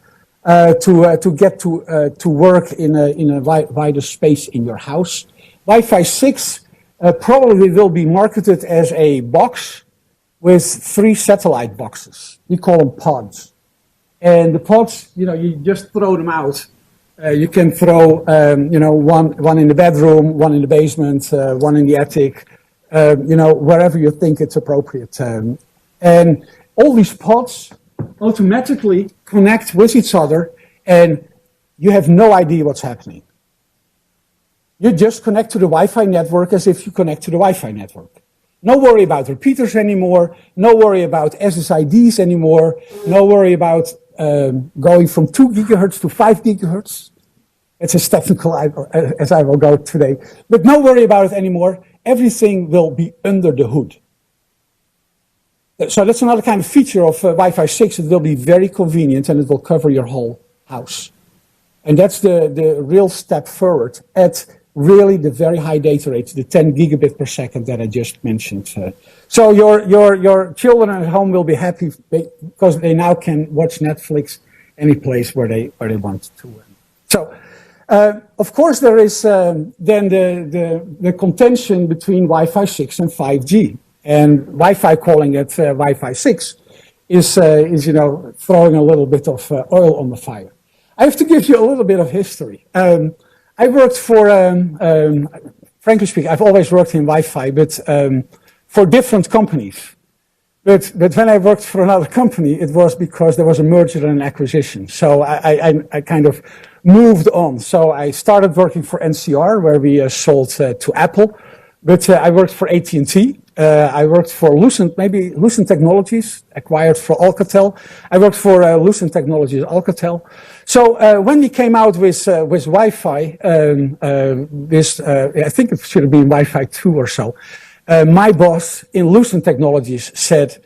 Speaker 4: to get to work in a wider space in your house. Wi-Fi 6 probably will be marketed as a box with 3 satellite boxes. We call them pods. And the pods, you just throw them out. You can throw, one in the bedroom, one in the basement, one in the attic, wherever you think it's appropriate. And all these pods automatically connect with each other, and you have no idea what's happening. You just connect to the Wi-Fi network as if you connect to the Wi-Fi network. No worry about repeaters anymore. No worry about SSIDs anymore. No worry about going from 2 gigahertz to 5 gigahertz. It's as technical as I will go today. But no worry about it anymore. Everything will be under the hood. So that's another kind of feature of Wi-Fi 6. It will be very convenient, and it will cover your whole house. And that's the real step forward at really the very high data rates, the 10 gigabit per second that I just mentioned. So your children at home will be happy because they now can watch Netflix any place where they want to. So, of course, there is then the contention between Wi-Fi 6 and 5G. And Wi-Fi calling it Wi-Fi 6 is throwing a little bit of oil on the fire. I have to give you a little bit of history. I worked for, frankly speaking, I've always worked in Wi-Fi, but for different companies. But when I worked for another company, it was because there was a merger and an acquisition. So I kind of moved on. So I started working for NCR, where we sold to Apple. But I worked for AT&T, I worked for Lucent, maybe Lucent Technologies, acquired for Alcatel. I worked for Lucent Technologies, Alcatel. So when we came out with Wi-Fi, I think it should have been Wi-Fi 2 or so, my boss in Lucent Technologies said,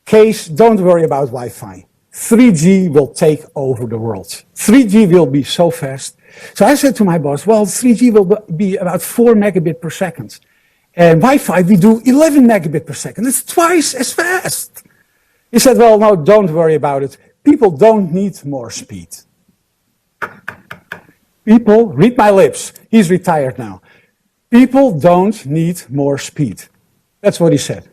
Speaker 4: Cees, don't worry about Wi-Fi. 3G will take over the world. 3G will be so fast. So I said to my boss, well, 3G will be about 4 megabit per second. And Wi-Fi, we do 11 megabit per second. It's twice as fast. He said, well, no, don't worry about it. People don't need more speed. People, read my lips. He's retired now. People don't need more speed. That's what he said.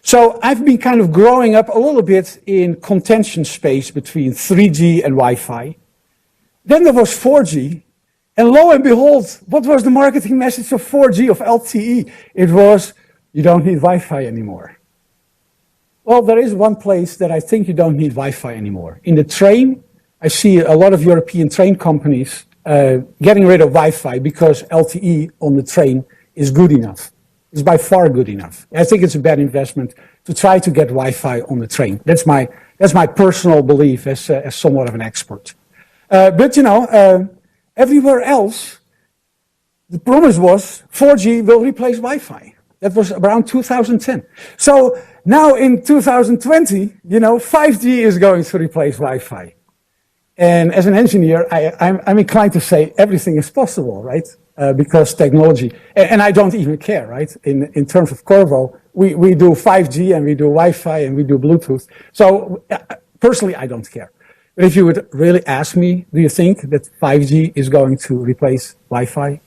Speaker 4: So I've been kind of growing up a little bit in contention space between 3G and Wi-Fi. Then there was 4G. And lo and behold, what was the marketing message of 4G, of LTE? It was, you don't need Wi-Fi anymore. Well, there is one place that I think you don't need Wi-Fi anymore. In the train, I see a lot of European train companies getting rid of Wi-Fi because LTE on the train is good enough. It's by far good enough. I think it's a bad investment to try to get Wi-Fi on the train. That's my personal belief as somewhat of an expert. But you know, everywhere else, the promise was 4G will replace Wi-Fi. That was around 2010. So now in 2020, you know, 5G is going to replace Wi-Fi. And as an engineer, I'm inclined to say everything is possible, right? Because technology, and I don't even care, right? In terms of Corvo, we do 5G and we do Wi-Fi and we do Bluetooth. So personally, I don't care. But if you would really ask me, do you think that 5G is going to replace Wi-Fi?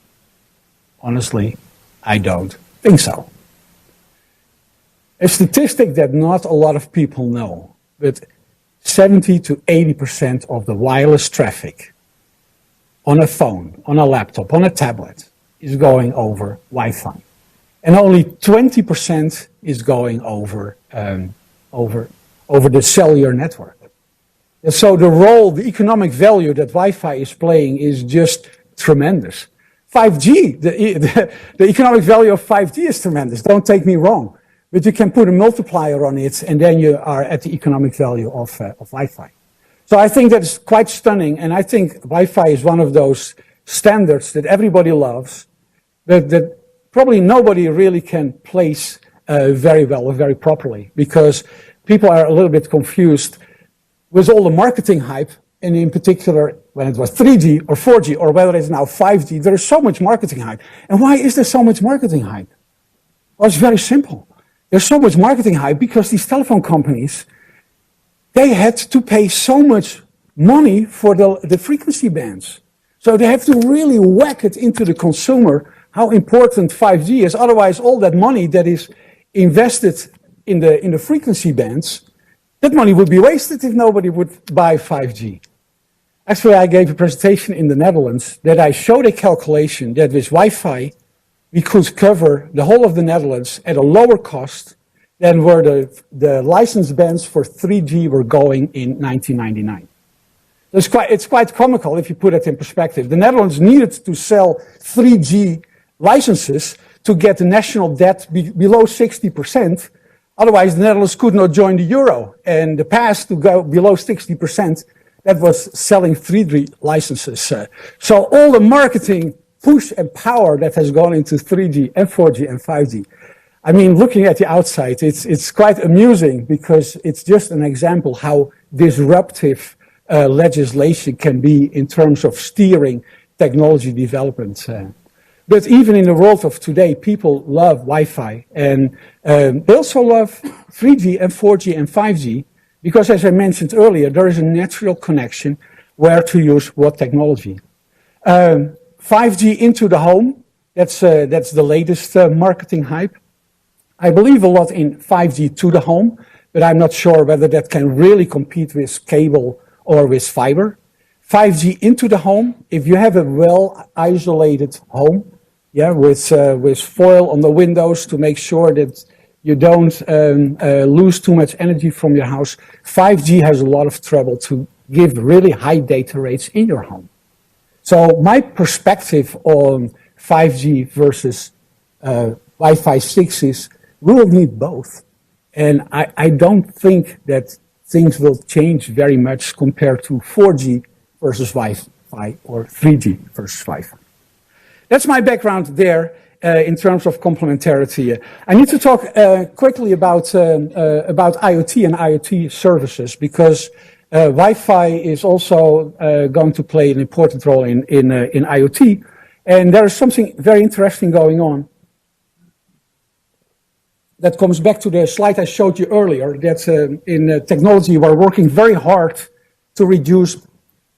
Speaker 4: Honestly, I don't think so. A statistic that not a lot of people know, but 70 to 80% of the wireless traffic on a phone, on a laptop, on a tablet is going over Wi-Fi. And only 20% is going over the cellular network. And so the role, the economic value that Wi-Fi is playing is just tremendous. 5G, the economic value of 5G is tremendous, don't take me wrong. But you can put a multiplier on it and then you are at the economic value of Wi-Fi. So I think that's quite stunning, and I think Wi-Fi is one of those standards that everybody loves, but that probably nobody really can place very well or very properly, because people are a little bit confused with all the marketing hype, and in particular when it was 3G or 4G or whether it's now 5G, there is so much marketing hype. And why is there so much marketing hype? Well, it's very simple. There's so much marketing hype because these telephone companies, they had to pay so much money for the frequency bands. So they have to really whack it into the consumer how important 5G is. Otherwise, all that money that is invested in the frequency bands, that money would be wasted if nobody would buy 5G. Actually, I gave a presentation in the Netherlands that I showed a calculation that with Wi-Fi, we could cover the whole of the Netherlands at a lower cost than where the license bands for 3G were going in 1999. It's quite comical if you put it in perspective. The Netherlands needed to sell 3G licenses to get the national debt below 60%. Otherwise, the Netherlands could not join the euro. And the path to go below 60%, that was selling 3G licenses. So all the marketing push and power that has gone into 3G and 4G and 5G. I mean, looking at the outside, it's quite amusing because it's just an example how disruptive legislation can be in terms of steering technology development. But even in the world of today, people love Wi-Fi, and they also love 3G and 4G and 5G because, as I mentioned earlier, there is a natural connection where to use what technology. 5G into the home, that's the latest marketing hype. I believe a lot in 5G to the home, but I'm not sure whether that can really compete with cable or with fiber. 5G into the home, if you have a well-isolated home, yeah, with foil on the windows to make sure that you don't lose too much energy from your house, 5G has a lot of trouble to give really high data rates in your home. So my perspective on 5G versus Wi-Fi 6 is we will need both. And I don't think that things will change very much compared to 4G versus Wi-Fi or 3G versus Wi-Fi. That's my background there in terms of complementarity. I need to talk quickly about IoT and IoT services, because Wi-Fi is also going to play an important role in IoT. And there is something very interesting going on that comes back to the slide I showed you earlier, that in technology we're working very hard to reduce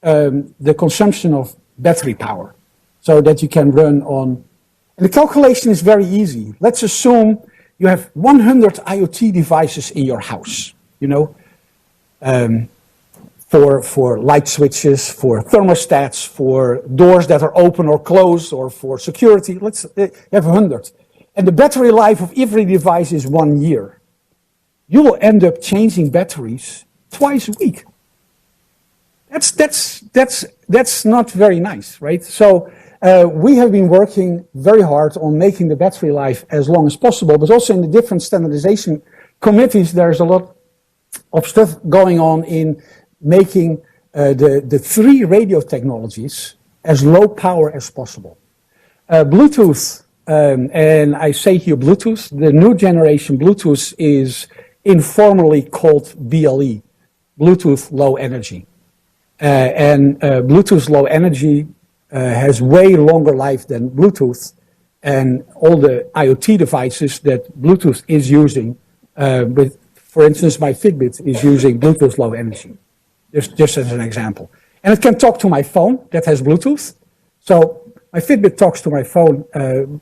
Speaker 4: the consumption of battery power so that you can run on. And the calculation is very easy. Let's assume you have 100 IoT devices in your house, you know, for light switches, for thermostats, for doors that are open or closed, or for security. Let's have 100. And the battery life of every device is 1 year. You will end up changing batteries twice a week. That's not very nice, right? So we have been working very hard on making the battery life as long as possible, but also in the different standardization committees, there's a lot of stuff going on in making the three radio technologies as low power as possible. Bluetooth, and I say here Bluetooth, the new generation Bluetooth is informally called BLE, Bluetooth Low Energy. And Bluetooth Low Energy has way longer life than Bluetooth, and all the IoT devices that Bluetooth is using, for instance, my Fitbit is using Bluetooth Low Energy, just as an example. And it can talk to my phone that has Bluetooth. So my Fitbit talks to my phone, and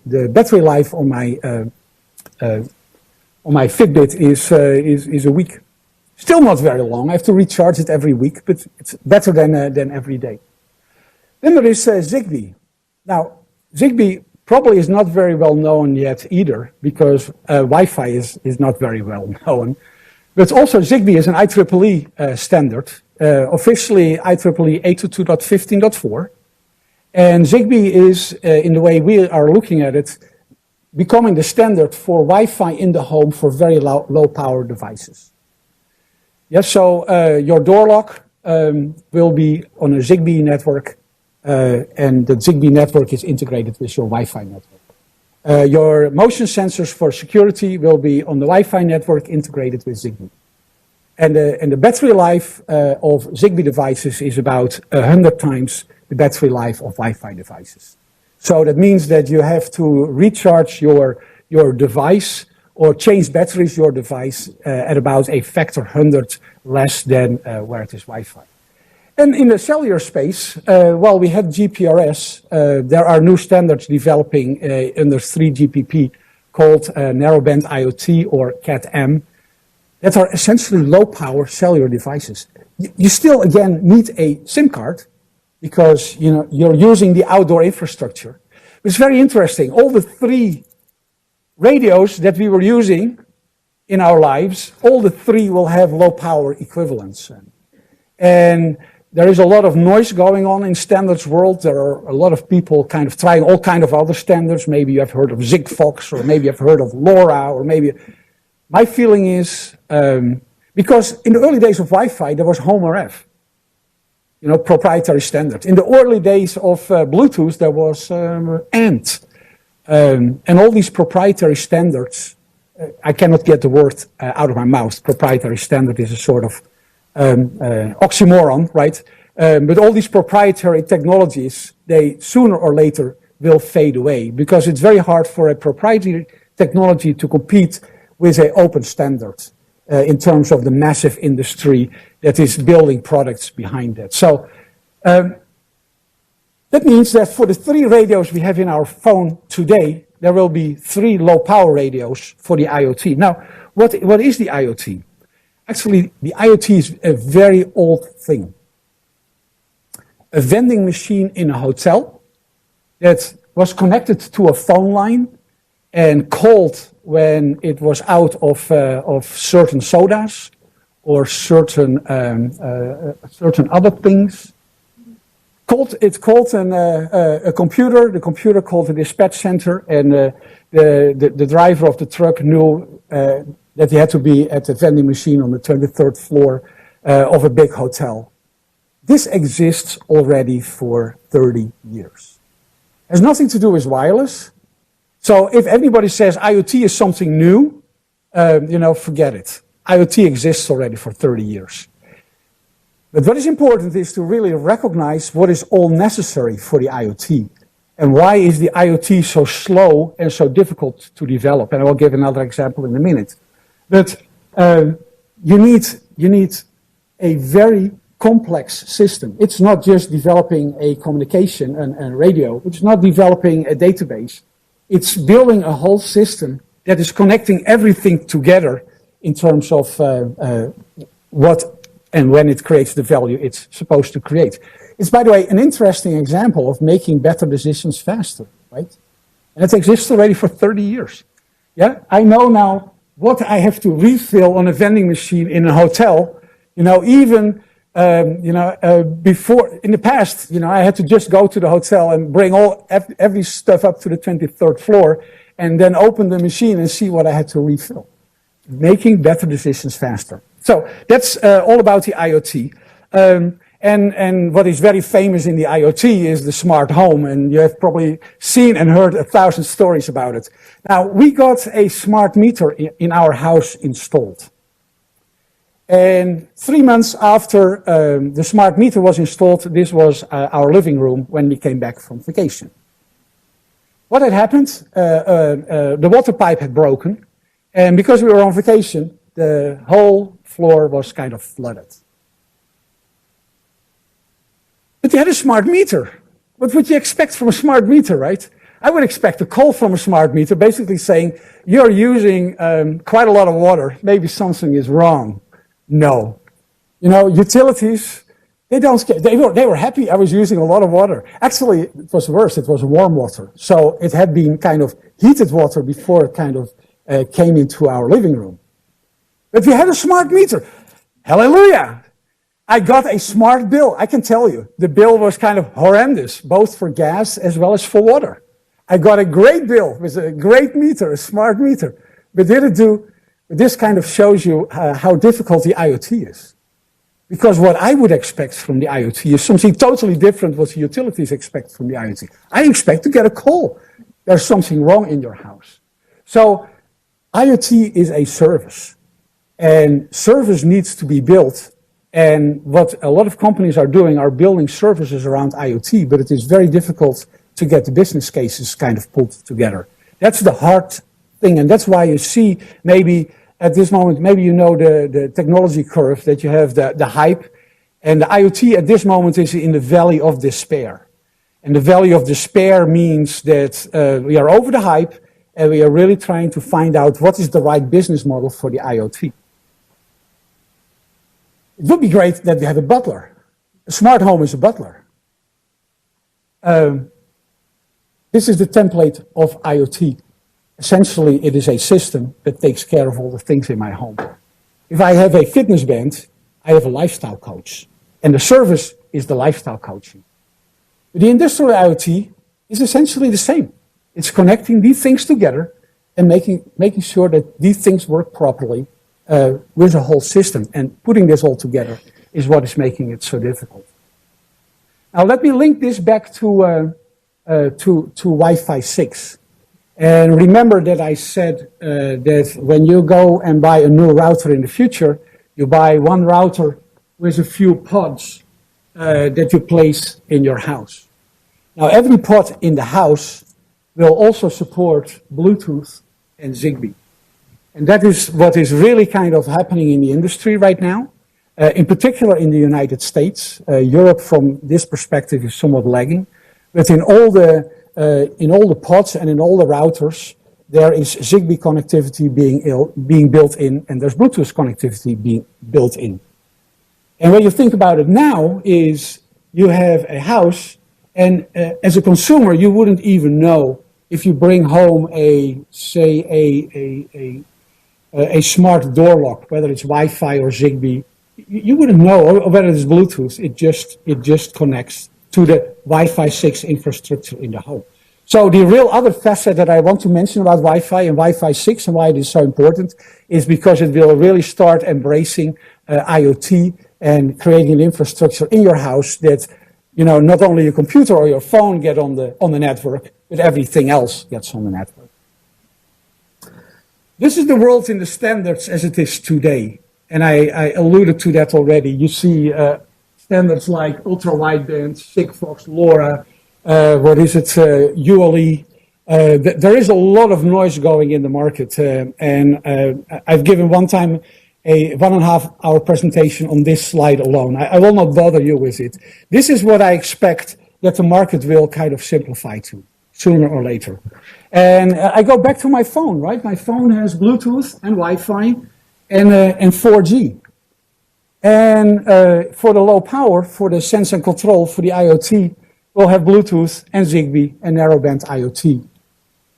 Speaker 4: the battery life on my Fitbit is a week. Still not very long. I have to recharge it every week, but it's better than every day. Then there is Zigbee. Now, Zigbee probably is not very well known yet either, because Wi-Fi is not very well known. But also Zigbee is an IEEE standard, officially IEEE 822.15.4. And Zigbee is, in the way we are looking at it, becoming the standard for Wi-Fi in the home for very low power devices. Yes, so your door lock will be on a Zigbee network, and the Zigbee network is integrated with your Wi-Fi network. Your motion sensors for security will be on the Wi-Fi network integrated with Zigbee. And the battery life of Zigbee devices is about 100 times the battery life of Wi-Fi devices. So that means that you have to recharge your device or change batteries your device at about a factor 100 less than where it is Wi-Fi. And in the cellular space, while we had GPRS, there are new standards developing under 3GPP called Narrowband IoT or Cat-M that are essentially low-power cellular devices. You still, again, need a SIM card because you're using the outdoor infrastructure. It's very interesting. All the three radios that we were using in our lives, all the three will have low-power equivalents. And there is a lot of noise going on in standards world. There are a lot of people kind of trying all kind of other standards. Maybe you have heard of Sigfox, or maybe you've heard of LoRa, or maybe... My feeling is, because in the early days of Wi-Fi, there was Home RF, proprietary standard. In the early days of Bluetooth, there was ANT. And all these proprietary standards, I cannot get the word out of my mouth. Proprietary standard is a sort of oxymoron, right? But all these proprietary technologies, they sooner or later will fade away, because it's very hard for a proprietary technology to compete with an open standard in terms of the massive industry that is building products behind that. So that means that for the three radios we have in our phone today, there will be three low power radios for the IoT. Now, what is the IoT? Actually, the IoT is a very old thing. A vending machine in a hotel that was connected to a phone line and called when it was out of certain sodas or certain other things. It called a computer. The computer called a dispatch center, and the driver of the truck knew that he had to be at the vending machine on the 23rd floor of a big hotel. This exists already for 30 years. It has nothing to do with wireless. So if anybody says IoT is something new, forget it. IoT exists already for 30 years. But what is important is to really recognize what is all necessary for the IoT. And why is the IoT so slow and so difficult to develop? And I will give another example in a minute. But you need a very complex system. It's not just developing a communication and radio. It's not developing a database. It's building a whole system that is connecting everything together in terms of what and when it creates the value it's supposed to create. It's, by the way, an interesting example of making better decisions faster, right? And it exists already for 30 years. Yeah, I know now what I have to refill on a vending machine in a hotel. Even before, in the past, I had to just go to the hotel and bring every stuff up to the 23rd floor and then open the machine and see what I had to refill. Making better decisions faster. So that's all about the IoT. And what is very famous in the IoT is the smart home, and you have probably seen and heard 1,000 stories about it. Now, we got a smart meter in our house installed. And 3 months after the smart meter was installed, this was our living room when we came back from vacation. What had happened? The water pipe had broken, and because we were on vacation, the whole floor was kind of flooded. But you had a smart meter. What would you expect from a smart meter, right? I would expect a call from a smart meter basically saying, you're using quite a lot of water. Maybe something is wrong. No. Utilities, they don't scare. They were happy I was using a lot of water. Actually, it was worse. It was warm water. So it had been kind of heated water before it kind of came into our living room. But we had a smart meter. Hallelujah. I got a smart bill. I can tell you, the bill was kind of horrendous, both for gas as well as for water. I got a great bill with a great meter, a smart meter. But this kind of shows you how difficult the IoT is. Because what I would expect from the IoT is something totally different what the utilities expect from the IoT. I expect to get a call. There's something wrong in your house. So IoT is a service. And service needs to be built. And what a lot of companies are doing are building services around IoT, but it is very difficult to get the business cases kind of pulled together. That's the hard thing, and that's why you see maybe at this moment, maybe you know the technology curve, that you have the hype, and the IoT at this moment is in the valley of despair. And the valley of despair means that we are over the hype, and we are really trying to find out what is the right business model for the IoT. It would be great that we have a butler. A smart home is a butler. This is the template of IoT. Essentially, it is a system that takes care of all the things in my home. If I have a fitness band, I have a lifestyle coach. And the service is the lifestyle coaching. But the industrial IoT is essentially the same. It's connecting these things together and making sure that these things work properly with a whole system, and putting this all together is what is making it so difficult. Now let me link this back to Wi-Fi 6. And remember that I said that when you go and buy a new router in the future, you buy one router with a few pods that you place in your house. Now every pod in the house will also support Bluetooth and Zigbee. And that is what is really kind of happening in the industry right now, in particular in the United States. Europe, from this perspective, is somewhat lagging. But in all the pods and in all the routers, there is Zigbee connectivity being built in, and there's Bluetooth connectivity being built in. And when you think about it now, is you have a house, and as a consumer, you wouldn't even know if you bring home a smart door lock, whether it's Wi-Fi or Zigbee, you wouldn't know, or whether it's Bluetooth. It just connects to the Wi-Fi 6 infrastructure in the home. So the real other facet that I want to mention about Wi-Fi and Wi-Fi 6 and why it is so important is because it will really start embracing IoT and creating an infrastructure in your house that, you know, not only your computer or your phone get on the network, but everything else gets on the network. This is the world in the standards as it is today. And I alluded to that already. You see standards like ultra-wideband, Sigfox, LoRa, ULE. There is a lot of noise going in the market. And I've given one time a 1.5 hour presentation on this slide alone. I will not bother you with it. This is what I expect that the market will kind of simplify to, sooner or later. And I go back to my phone, right? My phone has Bluetooth and Wi-Fi and 4G. And for the low power, for the sense and control, for the IoT, we'll have Bluetooth and Zigbee and narrowband IoT.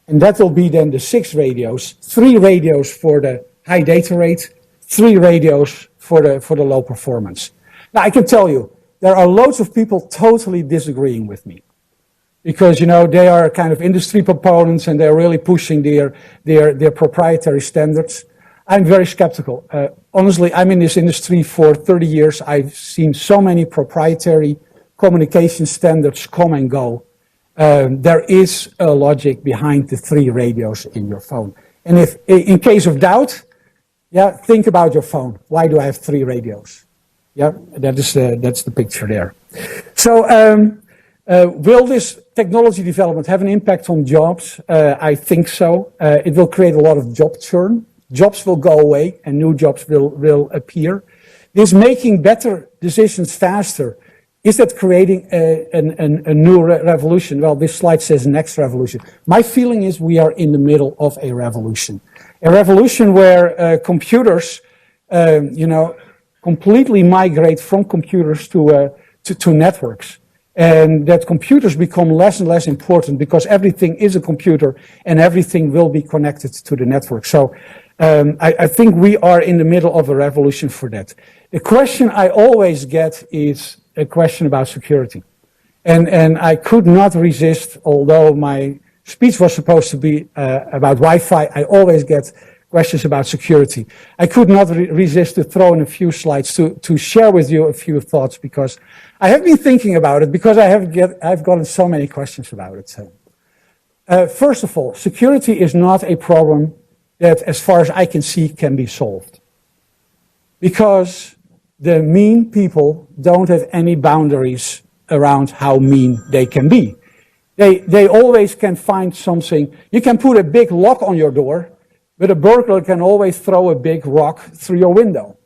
Speaker 4: And that will be then the 6 radios, 3 radios for the high data rate, 3 radios for the low performance. Now, I can tell you, there are loads of people totally disagreeing with me. Because, you know, they are kind of industry proponents and they're really pushing their proprietary standards. I'm very skeptical. Honestly, I'm in this industry for 30 years. I've seen so many proprietary communication standards come and go. There is a logic behind the 3 radios in your phone. And if, in case of doubt, yeah, think about your phone. Why do I have 3 radios? Yeah, that's the picture there. So, will this technology development have an impact on jobs? I think so. It will create a lot of job churn. Jobs will go away and new jobs will appear. This making better decisions faster, is that creating a new revolution? Well, this slide says next revolution. My feeling is we are in the middle of a revolution. A revolution where computers, you know, completely migrate from computers to networks. And that computers become less and less important because everything is a computer and everything will be connected to the network. So I think we are in the middle of a revolution for that. The question I always get is a question about security. And I could not resist, although my speech was supposed to be about Wi-Fi, I always get questions about security. I could not resist to throw in a few slides to share with you a few thoughts because I have been thinking about it because I've gotten so many questions about it. So, first of all, security is not a problem that, as far as I can see, can be solved. Because the mean people don't have any boundaries around how mean they can be. They always can find something. You can put a big lock on your door, but a burglar can always throw a big rock through your window,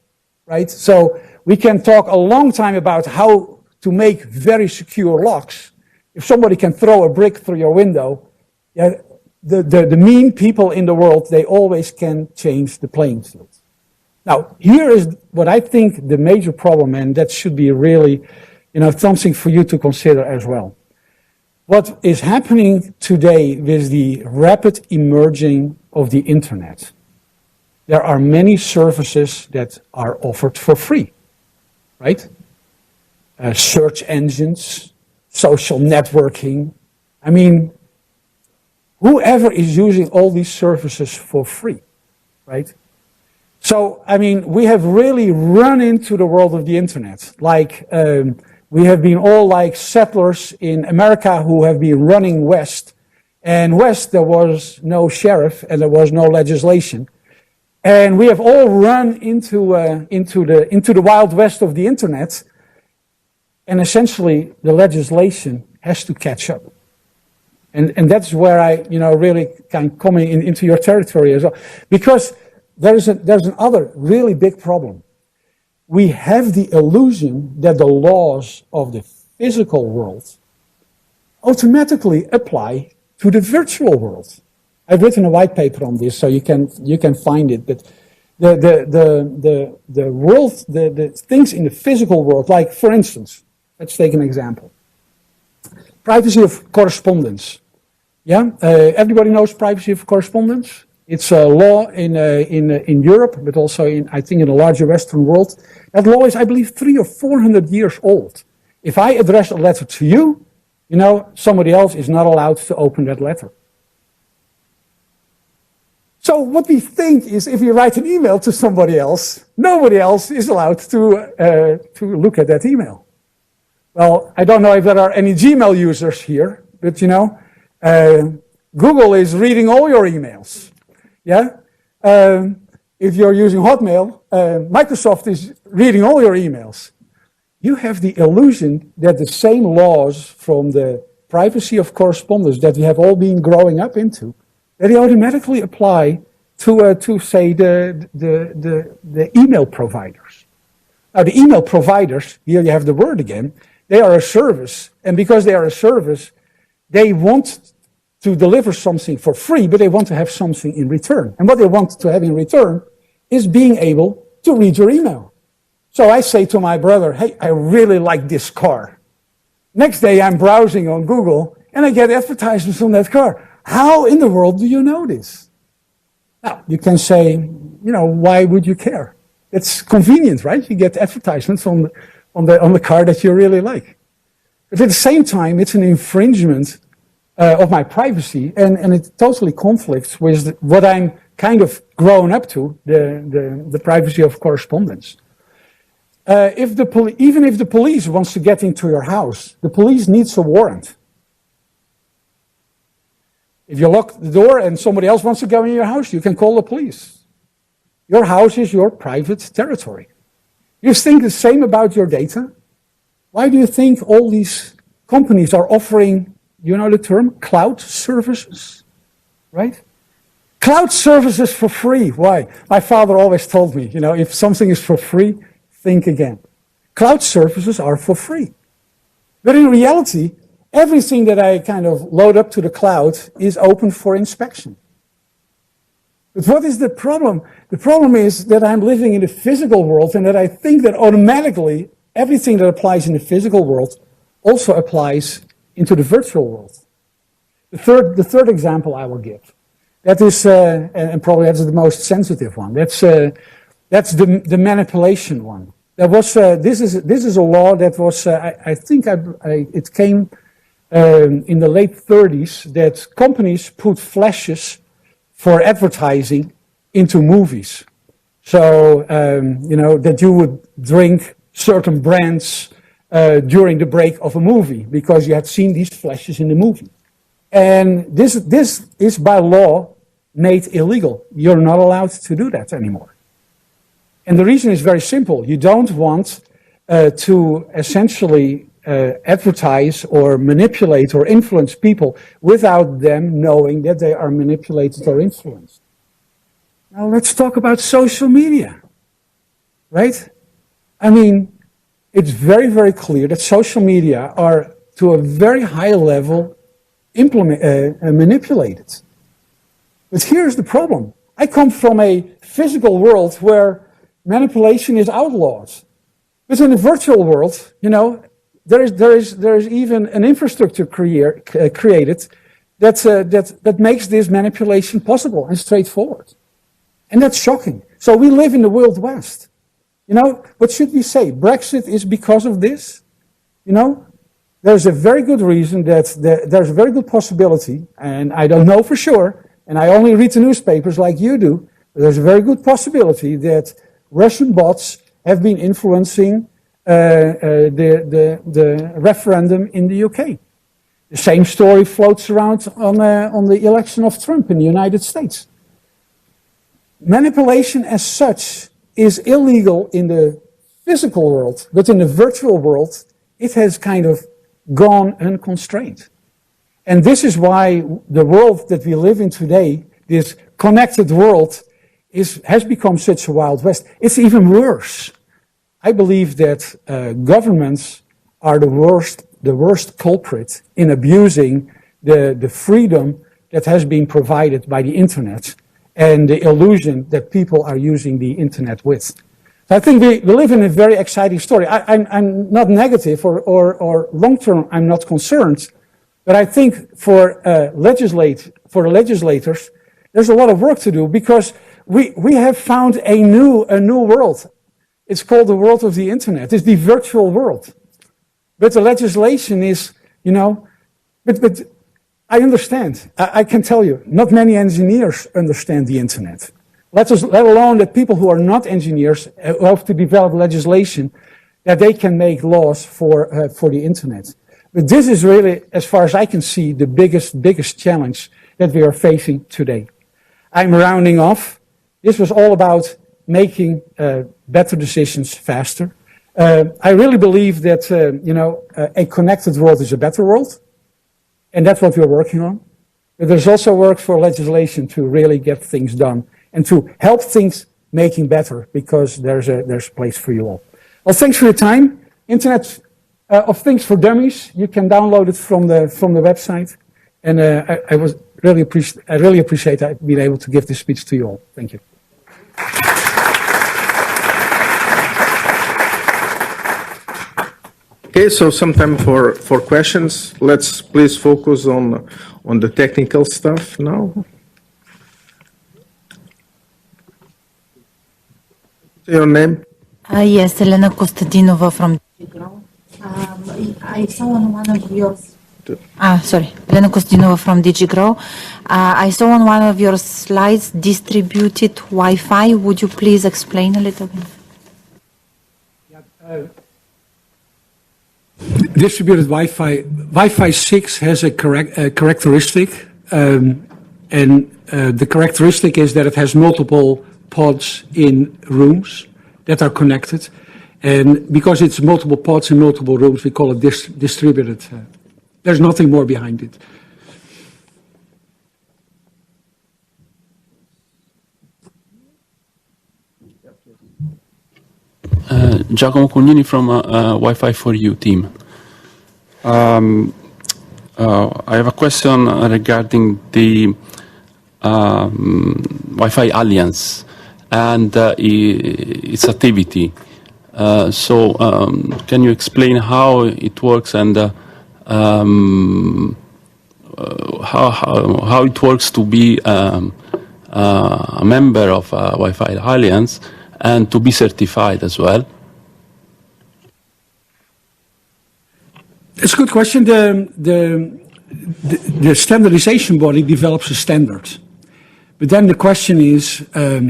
Speaker 4: right? So we can talk a long time about how to make very secure locks. If somebody can throw a brick through your window, yeah, the mean people in the world, they always can change the playing field. Now, here is what I think the major problem, and that should be really, you know, something for you to consider as well. What is happening today with the rapid emerging of the internet? There are many services that are offered for free, right? Search engines, social networking. I mean, whoever is using all these services for free, right? So, I mean, we have really run into the world of the internet. Like, we have been all like settlers in America who have been running west. And west, there was no sheriff and there was no legislation. And we have all run into the wild west of the internet. And essentially, the legislation has to catch up. And that's where I, you know, really kind of coming into your territory as well. Because there's another really big problem. We have the illusion that the laws of the physical world automatically apply to the virtual world. I've written a white paper on this, so you can find it. But the world, the things in the physical world, like for instance, let's take an example. Privacy of correspondence. Yeah, everybody knows privacy of correspondence. It's a law in Europe, but also I think in the larger Western world. That law is, I believe, 300 or 400 years old. If I address a letter to you, You know, somebody else is not allowed to open that letter. So what we think is if you write an email to somebody else, nobody else is allowed to look at that email. Well, I don't know if there are any Gmail users here, but you know, Google is reading all your emails. Yeah? If you're using Hotmail, Microsoft is reading all your emails. You have the illusion that the same laws from the privacy of correspondence that we have all been growing up into, that they automatically apply to say, the email providers. Now, the email providers, here you have the word again, they are a service, and because they are a service, they want to deliver something for free, but they want to have something in return. And what they want to have in return is being able to read your email. So I say to my brother, hey, I really like this car. Next day I'm browsing on Google and I get advertisements on that car. How in the world do you know this? Now, you can say, you know, why would you care? It's convenient, right? You get advertisements on the car that you really like. But at the same time, it's an infringement of my privacy, and it totally conflicts with what I'm kind of grown up to, the privacy of correspondence. Even if the police wants to get into your house, the police needs a warrant. If you lock the door and somebody else wants to go in your house, you can call the police. Your house is your private territory. You think the same about your data? Why do you think all these companies are offering, you know the term, cloud services, right? Cloud services for free. Why? My father always told me, you know, if something is for free, think again. Cloud services are for free. But in reality, everything that I kind of load up to the cloud is open for inspection. But what is the problem? The problem is that I'm living in the physical world and that I think that automatically everything that applies in the physical world also applies into the virtual world. The third example I will give, that is, and probably that's the most sensitive one. That's the manipulation one. There was this is a law that was I think it came in the late 30s, that companies put flashes for advertising into movies. So you know that you would drink certain brands during the break of a movie because you had seen these flashes in the movie. And this is by law made illegal. You're not allowed to do that anymore. And the reason is very simple. You don't want to essentially advertise or manipulate or influence people without them knowing that they are manipulated or influenced. Now let's talk about social media, right? I mean, it's very, very clear that social media are to a very high level manipulated. But here's the problem. I come from a physical world where manipulation is outlawed. But in the virtual world, you know, there is even an infrastructure created that makes this manipulation possible and straightforward. And that's shocking. So we live in the Wild West. You know, what should we say? Brexit is because of this? You know, there's a very good reason that there's a very good possibility, and I don't know for sure, and I only read the newspapers like you do, but there's a very good possibility that Russian bots have been influencing the referendum in the UK. The same story floats around on the election of Trump in the United States. Manipulation as such is illegal in the physical world, but in the virtual world, it has kind of gone unconstrained. And this is why the world that we live in today, this connected world, has become such a Wild West. It's even worse. I believe that governments are the worst culprit in abusing the freedom that has been provided by the internet and the illusion that people are using the internet with. So I think we live in a very exciting story. I'm not negative or long-term, I'm not concerned, but I think for the legislators, there's a lot of work to do because we have found a new world. It's called the world of the internet. It's the virtual world. But the legislation is, you know, But I understand. I can tell you, not many engineers understand the internet. Let alone the people who are not engineers who have to develop legislation that they can make laws for the internet. But this is really, as far as I can see, the biggest challenge that we are facing today. I'm rounding off. This was all about making better decisions faster. I really believe that a connected world is a better world, and that's what we're working on. But there's also work for legislation to really get things done and to help things making better, because there's a place for you all. Well, thanks for your time. Internet of Things for Dummies. You can download it from the website, and I really appreciate being able to give this speech to you all. Thank you.
Speaker 3: Okay, so some time for questions. Let's please focus on the technical stuff now. Your name?
Speaker 5: Yes, Elena Kostadinova from DigiGrow. I saw on one of your... Elena Kostadinova from DigiGrow. I saw on one of your slides distributed Wi-Fi. Would you please explain a little bit?
Speaker 4: Distributed Wi-Fi 6 has a characteristic, and the characteristic is that it has multiple pods in rooms that are connected, and because it's multiple pods in multiple rooms, we call it distributed. There's nothing more behind it.
Speaker 6: Giacomo Cugnini from Wi-Fi for You team. I have a question regarding the Wi-Fi Alliance and its activity. Can you explain how it works and how it works to be a member of Wi-Fi Alliance and to be certified as well?
Speaker 4: It's a good question. The standardization body develops a standard. But then the question is,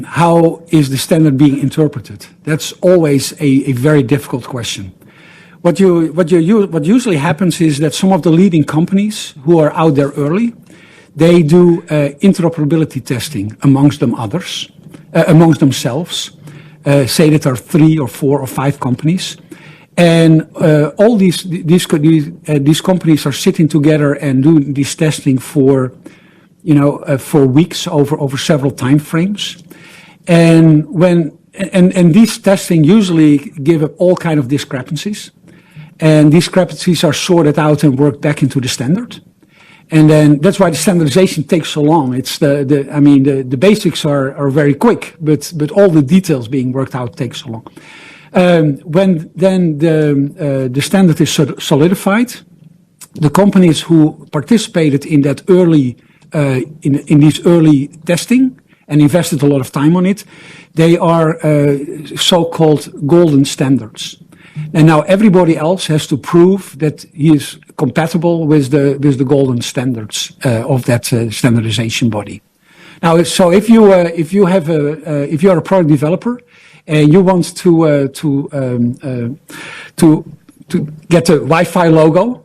Speaker 4: how is the standard being interpreted? That's always a very difficult question. What usually happens is that some of the leading companies who are out there early, they do interoperability testing amongst themselves. Say that there are 3 or 4 or 5 companies, and all these companies are sitting together and doing this testing for weeks over several time frames, and these testing usually give up all kind of discrepancies, and discrepancies are sorted out and worked back into the standard. And then that's why the standardization takes so long. It's the basics are very quick, but all the details being worked out takes so long. When then the standard is solidified, the companies who participated in that early in these early testing and invested a lot of time on it, they are so-called golden standards. And now everybody else has to prove that he is compatible with the golden standards of that standardization body. Now, so if you're a product developer and you want to get a Wi-Fi logo,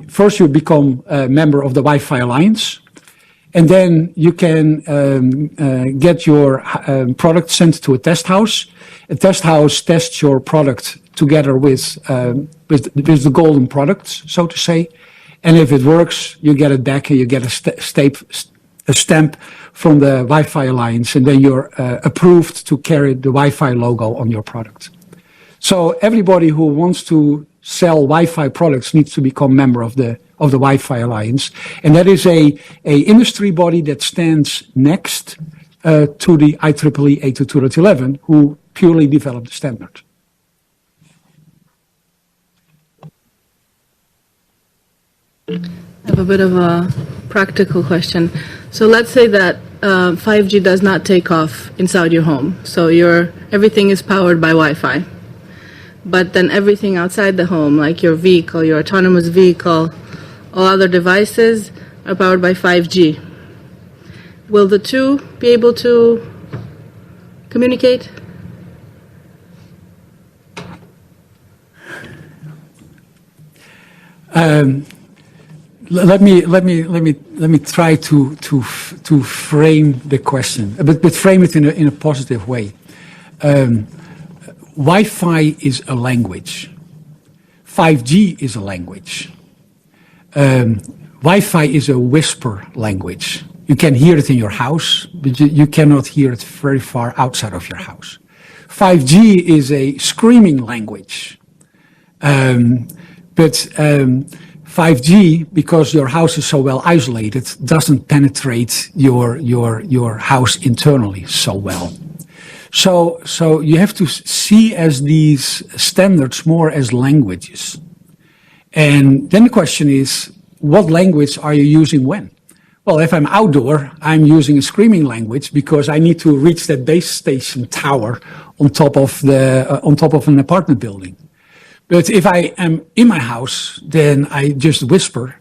Speaker 4: first you become a member of the Wi-Fi Alliance, and then you can get your product sent to a test house. A test house tests your product together with the golden products, so to say. And if it works, you get it back and you get a stamp from the Wi-Fi Alliance, and then you're approved to carry the Wi-Fi logo on your product. So everybody who wants to sell Wi-Fi products needs to become member of the Wi-Fi Alliance, and that is a industry body that stands next to the IEEE 822.11, who purely developed the standard.
Speaker 7: I have a bit of a practical question. So let's say that 5G does not take off inside your home. So everything is powered by Wi-Fi. But then everything outside the home, like your vehicle, your autonomous vehicle, All other devices are powered by 5G. Will the two be able to communicate?
Speaker 4: Let me try to frame the question, but frame it in a positive way. Wi-Fi is a language. 5G is a language. Wi-Fi is a whisper language. You can hear it in your house, but you cannot hear it very far outside of your house. 5G is a screaming language. But 5G, because your house is so well isolated, doesn't penetrate your house internally so well. So you have to see as these standards more as languages. And then the question is, what language are you using when? Well, if I'm outdoor, I'm using a screaming language because I need to reach that base station tower on top of an apartment building. But if I am in my house, then I just whisper,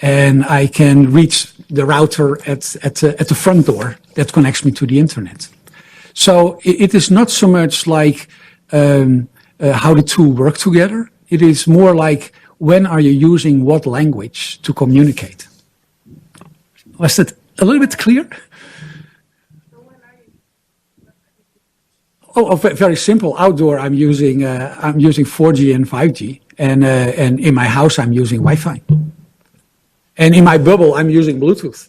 Speaker 4: and I can reach the router at the front door that connects me to the internet. So it is not so much like how the two work together. It is more like when are you using what language to communicate. Was that a little bit clear? Oh, very simple. Outdoor, I'm using 4G and 5G, and in my house, I'm using Wi-Fi, and in my bubble, I'm using Bluetooth.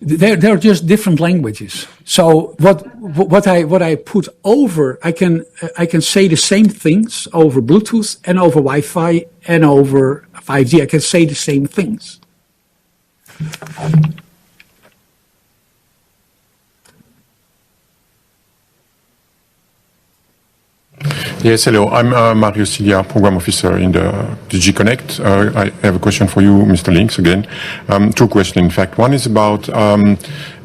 Speaker 4: They're just different languages. So what I put over, I can say the same things over Bluetooth and over Wi-Fi and over 5G. I can say the same things.
Speaker 8: Yes, hello. I'm Mario Cilia, Program Officer in the DG Connect. I have a question for you, Mr. Links, again. Two questions, in fact. One is about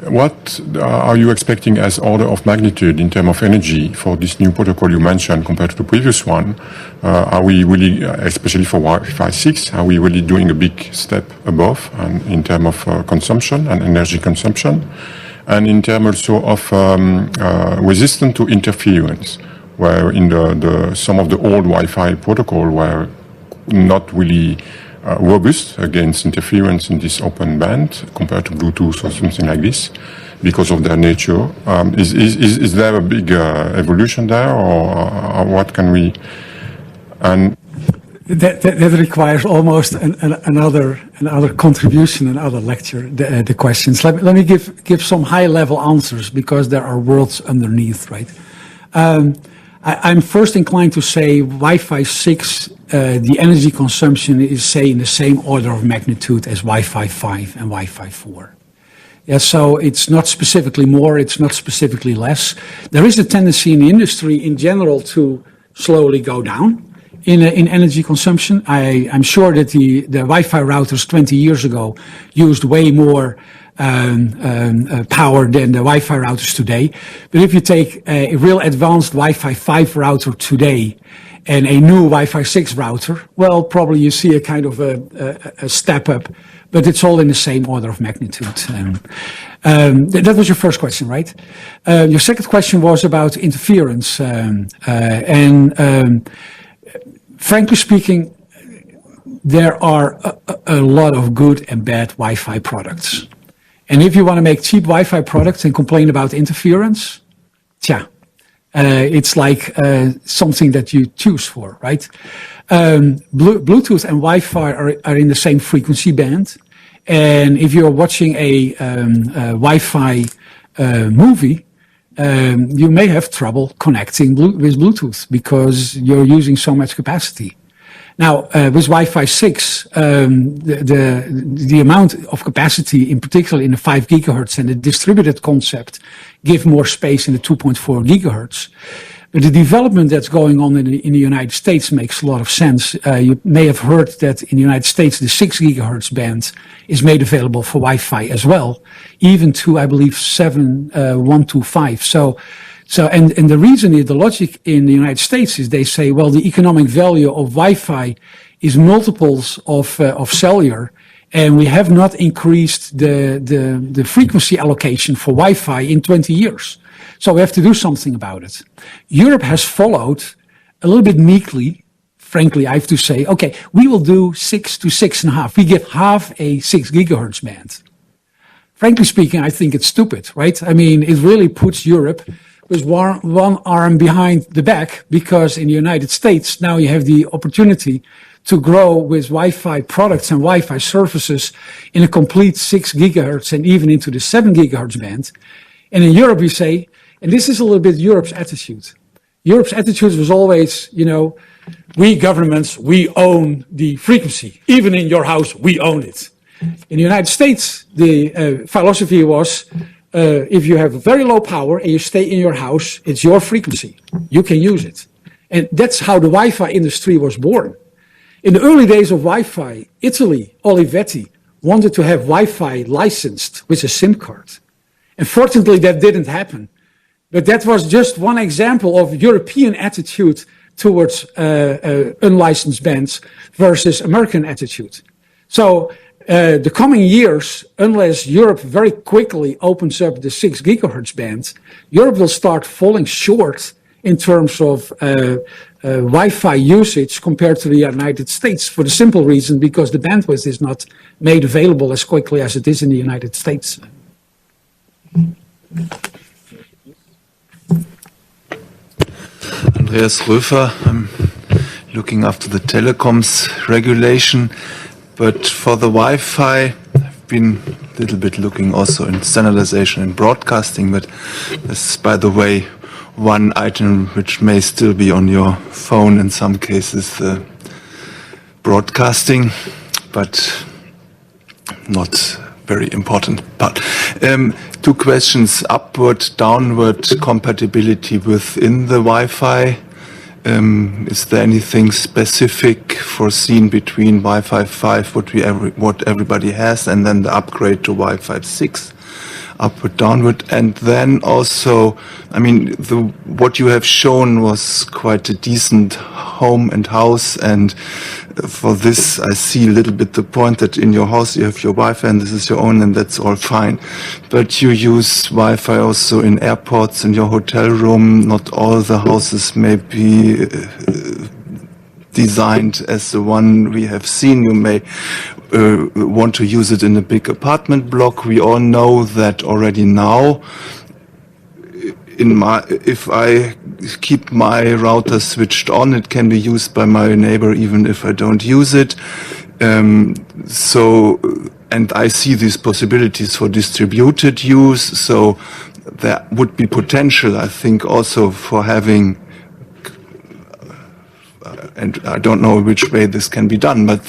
Speaker 8: what are you expecting as order of magnitude in terms of energy for this new protocol you mentioned compared to the previous one? Are we really, especially for Wi-Fi 6, are we really doing a big step above in terms of consumption and energy consumption? And in terms also of resistance to interference, where in some of the old Wi-Fi protocol were not really robust against interference in this open band compared to Bluetooth or something like this because of their nature. Is there a big evolution there, or what can we? And
Speaker 4: that requires almost another contribution, another lecture. The questions. Let me give some high-level answers because there are worlds underneath, right? I'm first inclined to say Wi-Fi 6, the energy consumption is, say, in the same order of magnitude as Wi-Fi 5 and Wi-Fi 4. Yeah, so it's not specifically more, it's not specifically less. There is a tendency in the industry in general to slowly go down in energy consumption. I'm sure that the Wi-Fi routers 20 years ago used way more power than the Wi-Fi routers today. But if you take a real advanced Wi-Fi 5 router today and a new Wi-Fi 6 router, well, probably you see a kind of a step up, but it's all in the same order of magnitude. That was your first question, right? Your second question was about interference. Frankly speaking, there are a lot of good and bad Wi-Fi products. And if you want to make cheap Wi-Fi products and complain about interference, it's like something that you choose for, right? Bluetooth and Wi-Fi are in the same frequency band. And if you're watching a Wi-Fi movie, you may have trouble connecting with Bluetooth because you're using so much capacity. Now, with Wi-Fi 6, the amount of capacity, in particular in the 5 gigahertz and the distributed concept, give more space in the 2.4 gigahertz. But the development that's going on in the United States makes a lot of sense. You may have heard that in the United States, the 6 gigahertz band is made available for Wi-Fi as well, even to, I believe, 7.125. So So, and the reason is, the logic in the United States is they say, well, the economic value of Wi-Fi is multiples of cellular, and we have not increased the frequency allocation for Wi-Fi in 20 years. So we have to do something about it. Europe has followed a little bit meekly. Frankly, I have to say, okay, we will do 6 to 6.5. We give half a 6 gigahertz band. Frankly speaking, I think it's stupid, right? I mean, it really puts Europe with one arm behind the back, because in the United States, now you have the opportunity to grow with Wi-Fi products and Wi-Fi services in a complete 6 gigahertz and even into the 7 gigahertz band. And in Europe, we say, and this is a little bit Europe's attitude. Europe's attitude was always, you know, we governments, we own the frequency. Even in your house, we own it. In the United States, the philosophy was, if you have very low power and you stay in your house, it's your frequency. You can use it. And that's how the Wi-Fi industry was born. In the early days of Wi-Fi, Italy, Olivetti, wanted to have Wi-Fi licensed with a SIM card. Unfortunately, that didn't happen. But that was just one example of European attitude towards unlicensed bands versus American attitude. So the coming years, unless Europe very quickly opens up the 6 gigahertz band, Europe will start falling short in terms of Wi-Fi usage compared to the United States, for the simple reason because the bandwidth is not made available as quickly as it is in the United States.
Speaker 9: Andreas Röfer, I'm looking after the telecoms regulation, but for the Wi-Fi, I've been a little bit looking also in standardization and broadcasting, but this is, by the way, one item which may still be on your phone in some cases, broadcasting, but not very important part. Two questions: upward, downward compatibility within the Wi-Fi. Is there anything specific foreseen between Wi-Fi 5, what everybody has, and then the upgrade to Wi-Fi 6? Upward, downward, and then also, I mean, what you have shown was quite a decent home and house, and for this I see a little bit the point that in your house you have your Wi-Fi and this is your own and that's all fine. But you use Wi-Fi also in airports, in your hotel room. Not all the houses may be designed as the one we have seen. You may want to use it in a big apartment block. We all know that already now. If I keep my router switched on, it can be used by my neighbor even if I don't use it. And I see these possibilities for distributed use. So there would be potential, I think, also for having, and I don't know which way this can be done, but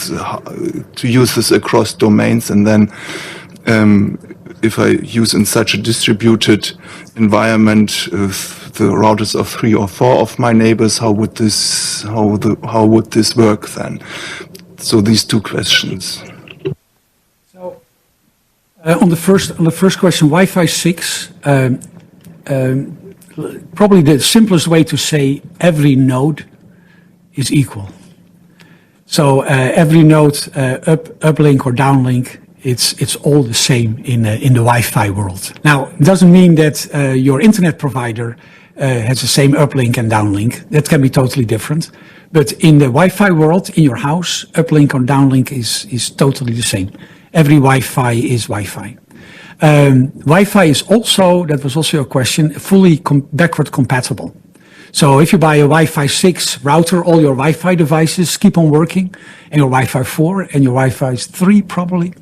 Speaker 9: to use this across domains, and then if I use in such a distributed environment the routers of 3 or 4 of my neighbors, how would this work then? So these two questions.
Speaker 4: So on the first question, Wi-Fi 6. Probably the simplest way to say every node is equal. So every node, uplink or downlink, it's all the same in the Wi-Fi world. Now, it doesn't mean that your internet provider has the same uplink and downlink. That can be totally different. But in the Wi-Fi world, in your house, uplink or downlink is totally the same. Every Wi-Fi is Wi-Fi. Wi-Fi is also, that was also a question, fully backward compatible. So if you buy a Wi-Fi 6 router, all your Wi-Fi devices keep on working, and your Wi-Fi 4 and your Wi-Fi 3 probably,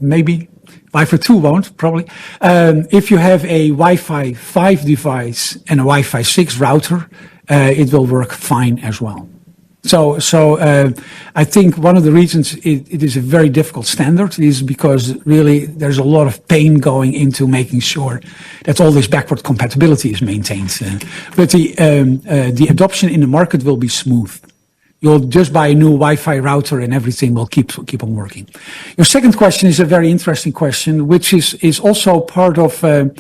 Speaker 4: maybe Wi-Fi 2 won't probably. If you have a Wi-Fi 5 device and a Wi-Fi 6 router, it will work fine as well. So I think one of the reasons it is a very difficult standard is because really there's a lot of pain going into making sure that all this backward compatibility is maintained. But the adoption in the market will be smooth. You'll just buy a new Wi-Fi router and everything will keep on working. Your second question is a very interesting question, which is also part of, and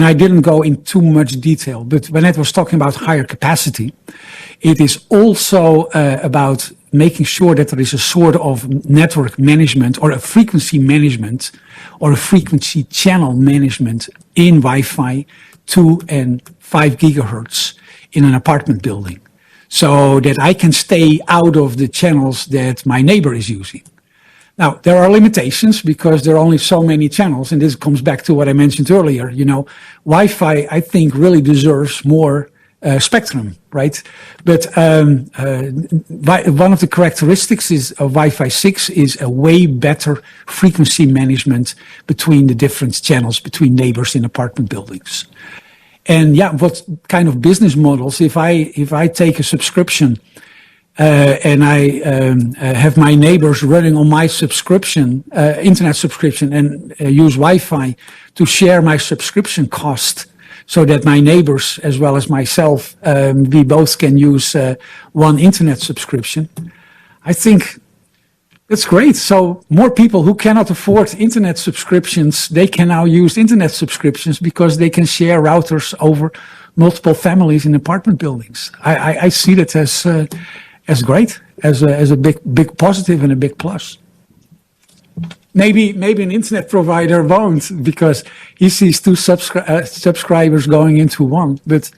Speaker 4: I didn't go in too much detail, but when I was talking about higher capacity, it is also about making sure that there is a sort of network management or a frequency management or a frequency channel management in Wi-Fi 2 and 5 gigahertz in an apartment building, so that I can stay out of the channels that my neighbor is using. Now, there are limitations because there are only so many channels, and this comes back to what I mentioned earlier. You know, Wi-Fi, I think, really deserves more spectrum, right? But one of the characteristics of Wi-Fi 6 is a way better frequency management between the different channels, between neighbors in apartment buildings. And yeah, what kind of business models, if I take a subscription and I have my neighbors running on my subscription, internet subscription, and use Wi-Fi to share my subscription cost so that my neighbors as well as myself, we both can use one internet subscription, I think that's great. So more people who cannot afford internet subscriptions, they can now use internet subscriptions because they can share routers over multiple families in apartment buildings. I see that as great, as a big positive and a big plus. Maybe an internet provider won't because he sees two subscribers going into one. But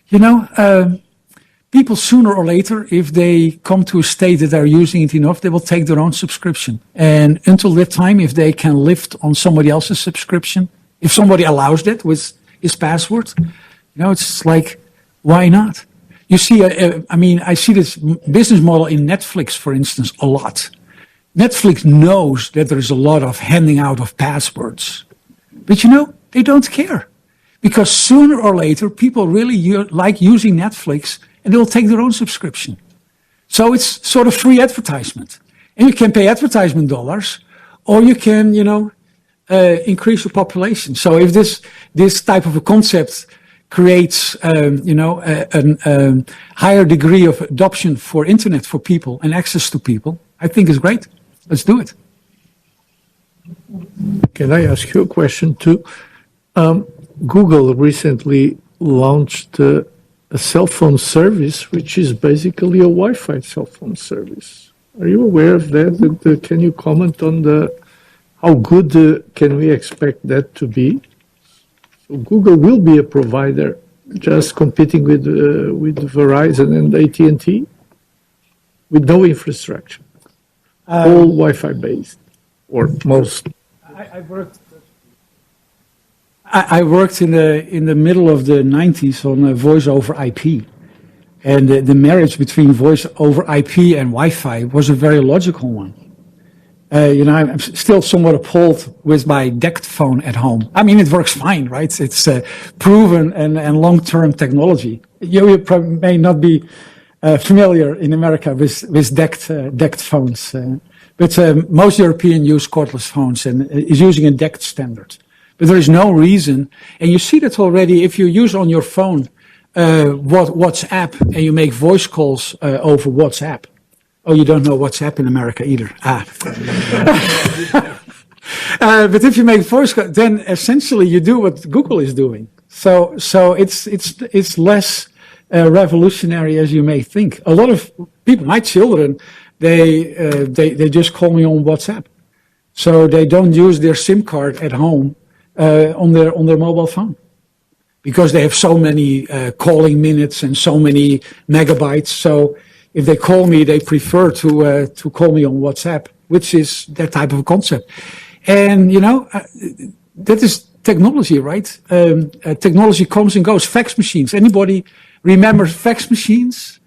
Speaker 4: you know, people sooner or later, if they come to a state that they're using it enough, they will take their own subscription. And until that time, if they can live on somebody else's subscription, if somebody allows that with his password, you know, it's like, why not? You see, I mean, I see this business model in Netflix, for instance, a lot. Netflix knows that there is a lot of handing out of passwords. But you know, they don't care. Because sooner or later, people really like using Netflix and they will take their own subscription. So it's sort of free advertisement. And you can pay advertisement dollars, or you can, you know, increase your population. So if this type of a concept creates, you know, a higher degree of adoption for internet for people and access to people, I think it's great. Let's do it.
Speaker 2: Can I ask you a question too? Google recently launched a cell phone service, which is basically a Wi-Fi cell phone service. Are you aware of that? Can you comment on how good can we expect that to be? So Google will be a provider, just competing with Verizon and AT&T, with no infrastructure, all Wi-Fi based, or most.
Speaker 4: I worked in the middle of the 90s on voice over IP. And the marriage between voice over IP and Wi-Fi was a very logical one. You know, I'm still somewhat appalled with my DECT phone at home. I mean, it works fine, right? It's proven and long-term technology. You probably may not be familiar in America with DECT phones. But most Europeans use cordless phones and is using a DECT standard. But there is no reason, and you see that already if you use on your phone WhatsApp and you make voice calls over WhatsApp. Oh, you don't know WhatsApp in America either. But if you make voice calls, then essentially you do what Google is doing. So it's less revolutionary as you may think. A lot of people, my children, they just call me on WhatsApp. So they don't use their SIM card at home on their mobile phone, because they have so many calling minutes and so many megabytes. So if they call me, they prefer to call me on WhatsApp, which is that type of concept. And you know, that is technology, right? Technology comes and goes. Fax machines. Anybody remember fax machines?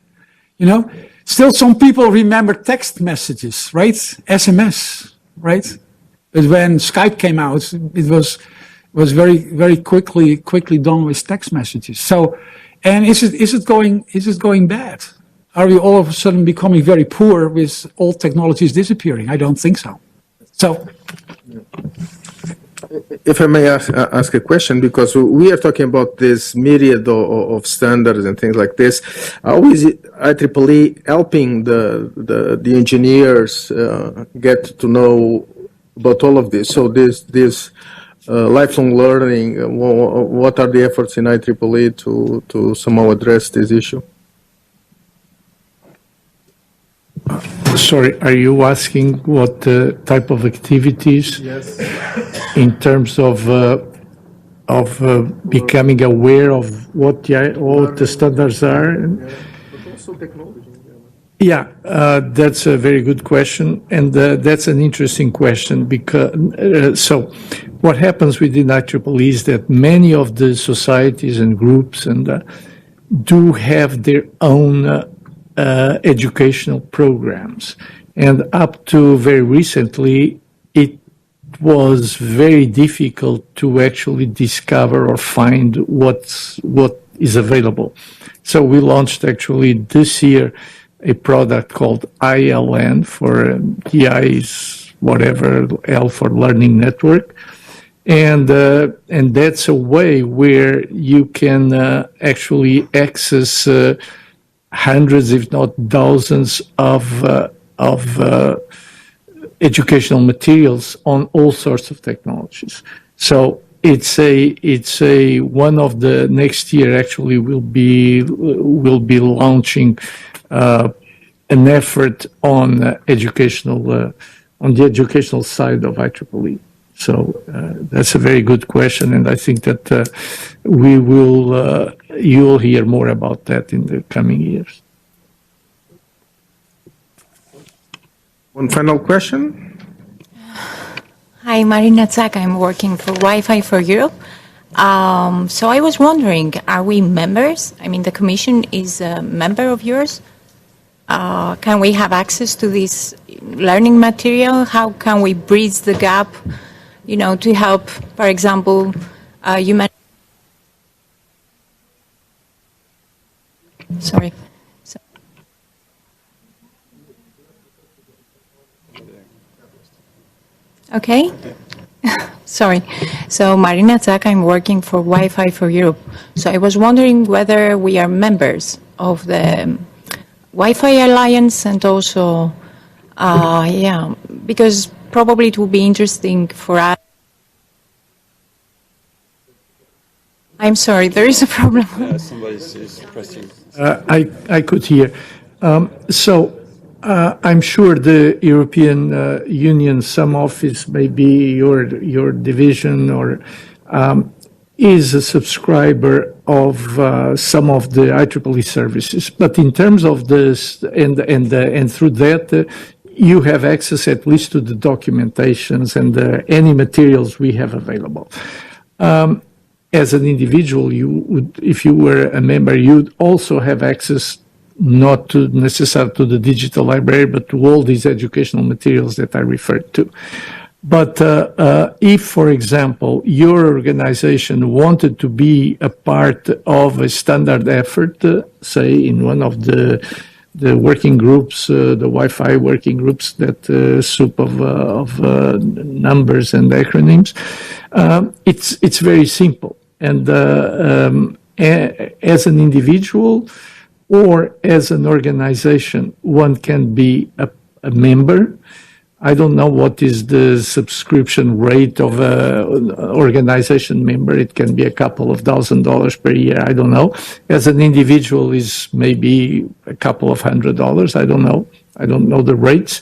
Speaker 4: You know, still some people remember text messages, right? SMS, right? But when Skype came out, it was very quickly done with text messages. So, and is it going bad? Are we all of a sudden becoming very poor with all technologies disappearing? I don't think so. So,
Speaker 3: If I may ask a question, because we are talking about this myriad of standards and things like this, how is IEEE helping the engineers get to know about all of this? So this lifelong learning, what are the efforts in IEEE to somehow address this issue?
Speaker 2: Sorry, are you asking what type of activities?
Speaker 3: Yes.
Speaker 2: In terms of becoming aware of what the standards are?
Speaker 3: But also technology.
Speaker 2: Yeah, that's a very good question, and that's an interesting question because so what happens within IEEE is that many of the societies and groups do have their own educational programs, and up to very recently, it was very difficult to actually discover or find what is available. So we launched actually this year a product called ILN for TI is whatever, L for Learning Network. And that's a way where you can actually access hundreds, if not thousands, of educational materials on all sorts of technologies. So it's a one of the next year actually will be launching an effort on on the educational side of IEEE. So that's a very good question, and I think that you'll hear more about that in the coming years.
Speaker 3: One final question.
Speaker 5: Hi, Marina Zak. I'm working for Wi-Fi for Europe. So I was wondering, are we members? I mean, the Commission is a member of yours. Can we have access to this learning material? How can we bridge the gap, to help, for example, you mentioned... Sorry. Okay. Sorry. So Marina Zak, I'm working for Wi-Fi for Europe. So I was wondering whether we are members of the Wi-Fi Alliance, and also, because probably it will be interesting for us. I'm sorry, there is a problem.
Speaker 6: Somebody is pressing.
Speaker 2: I could hear. I'm sure the European Union, some office, maybe your division, or is a subscriber of some of the IEEE services. But in terms of this, and through that, you have access at least to the documentations and any materials we have available. As an individual, if you were a member, you'd also have access not to necessarily to the digital library, but to all these educational materials that I referred to. But if, for example, your organization wanted to be a part of a standard effort, say in one of the working groups, the Wi-Fi working groups, that soup of numbers and acronyms, it's very simple. And as an individual or as an organization, one can be a member. I don't know what is the subscription rate of an organization member. It can be a couple of $1,000 per year. I don't know. As an individual is maybe a couple of $100. I don't know. I don't know the rates.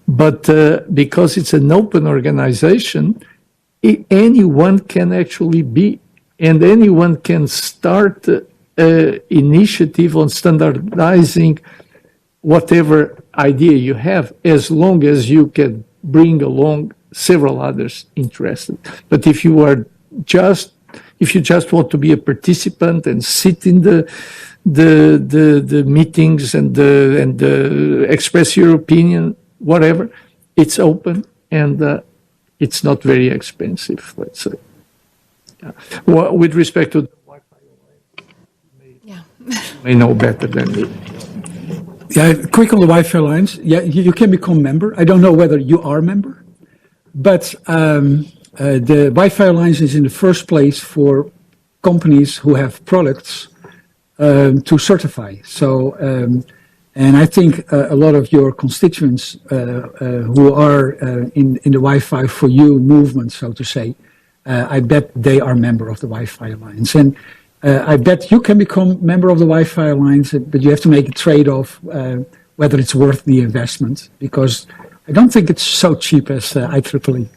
Speaker 2: But because it's an open organization, anyone can actually be, and anyone can start initiative on standardizing whatever idea you have, as long as you can bring along several others interested. But if you just want to be a participant and sit in the meetings and express your opinion, whatever, it's open and it's not very expensive, let's say. Yeah. Well, with respect to the Wi-Fi, you may know better than me.
Speaker 4: Yeah, quick on the Wi-Fi lines. Yeah, you can become member. I don't know whether you are a member, but The Wi-Fi Alliance is in the first place for companies who have products to certify. So, and I think a lot of your constituents who are in the Wi-Fi for you movement, so to say, I bet they are member of the Wi-Fi Alliance. And I bet you can become member of the Wi-Fi Alliance, but you have to make a trade-off whether it's worth the investment, because I don't think it's so cheap as IEEE.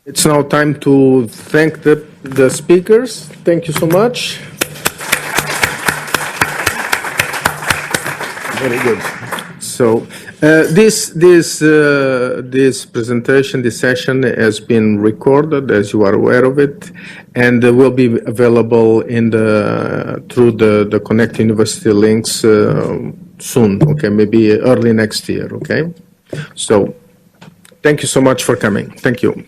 Speaker 3: It's now time to thank the speakers. Thank you so much. Very good. So this presentation, this session has been recorded, as you are aware of it, and will be available through the Connect University links soon. Okay, maybe early next year. Okay, so thank you so much for coming. Thank you.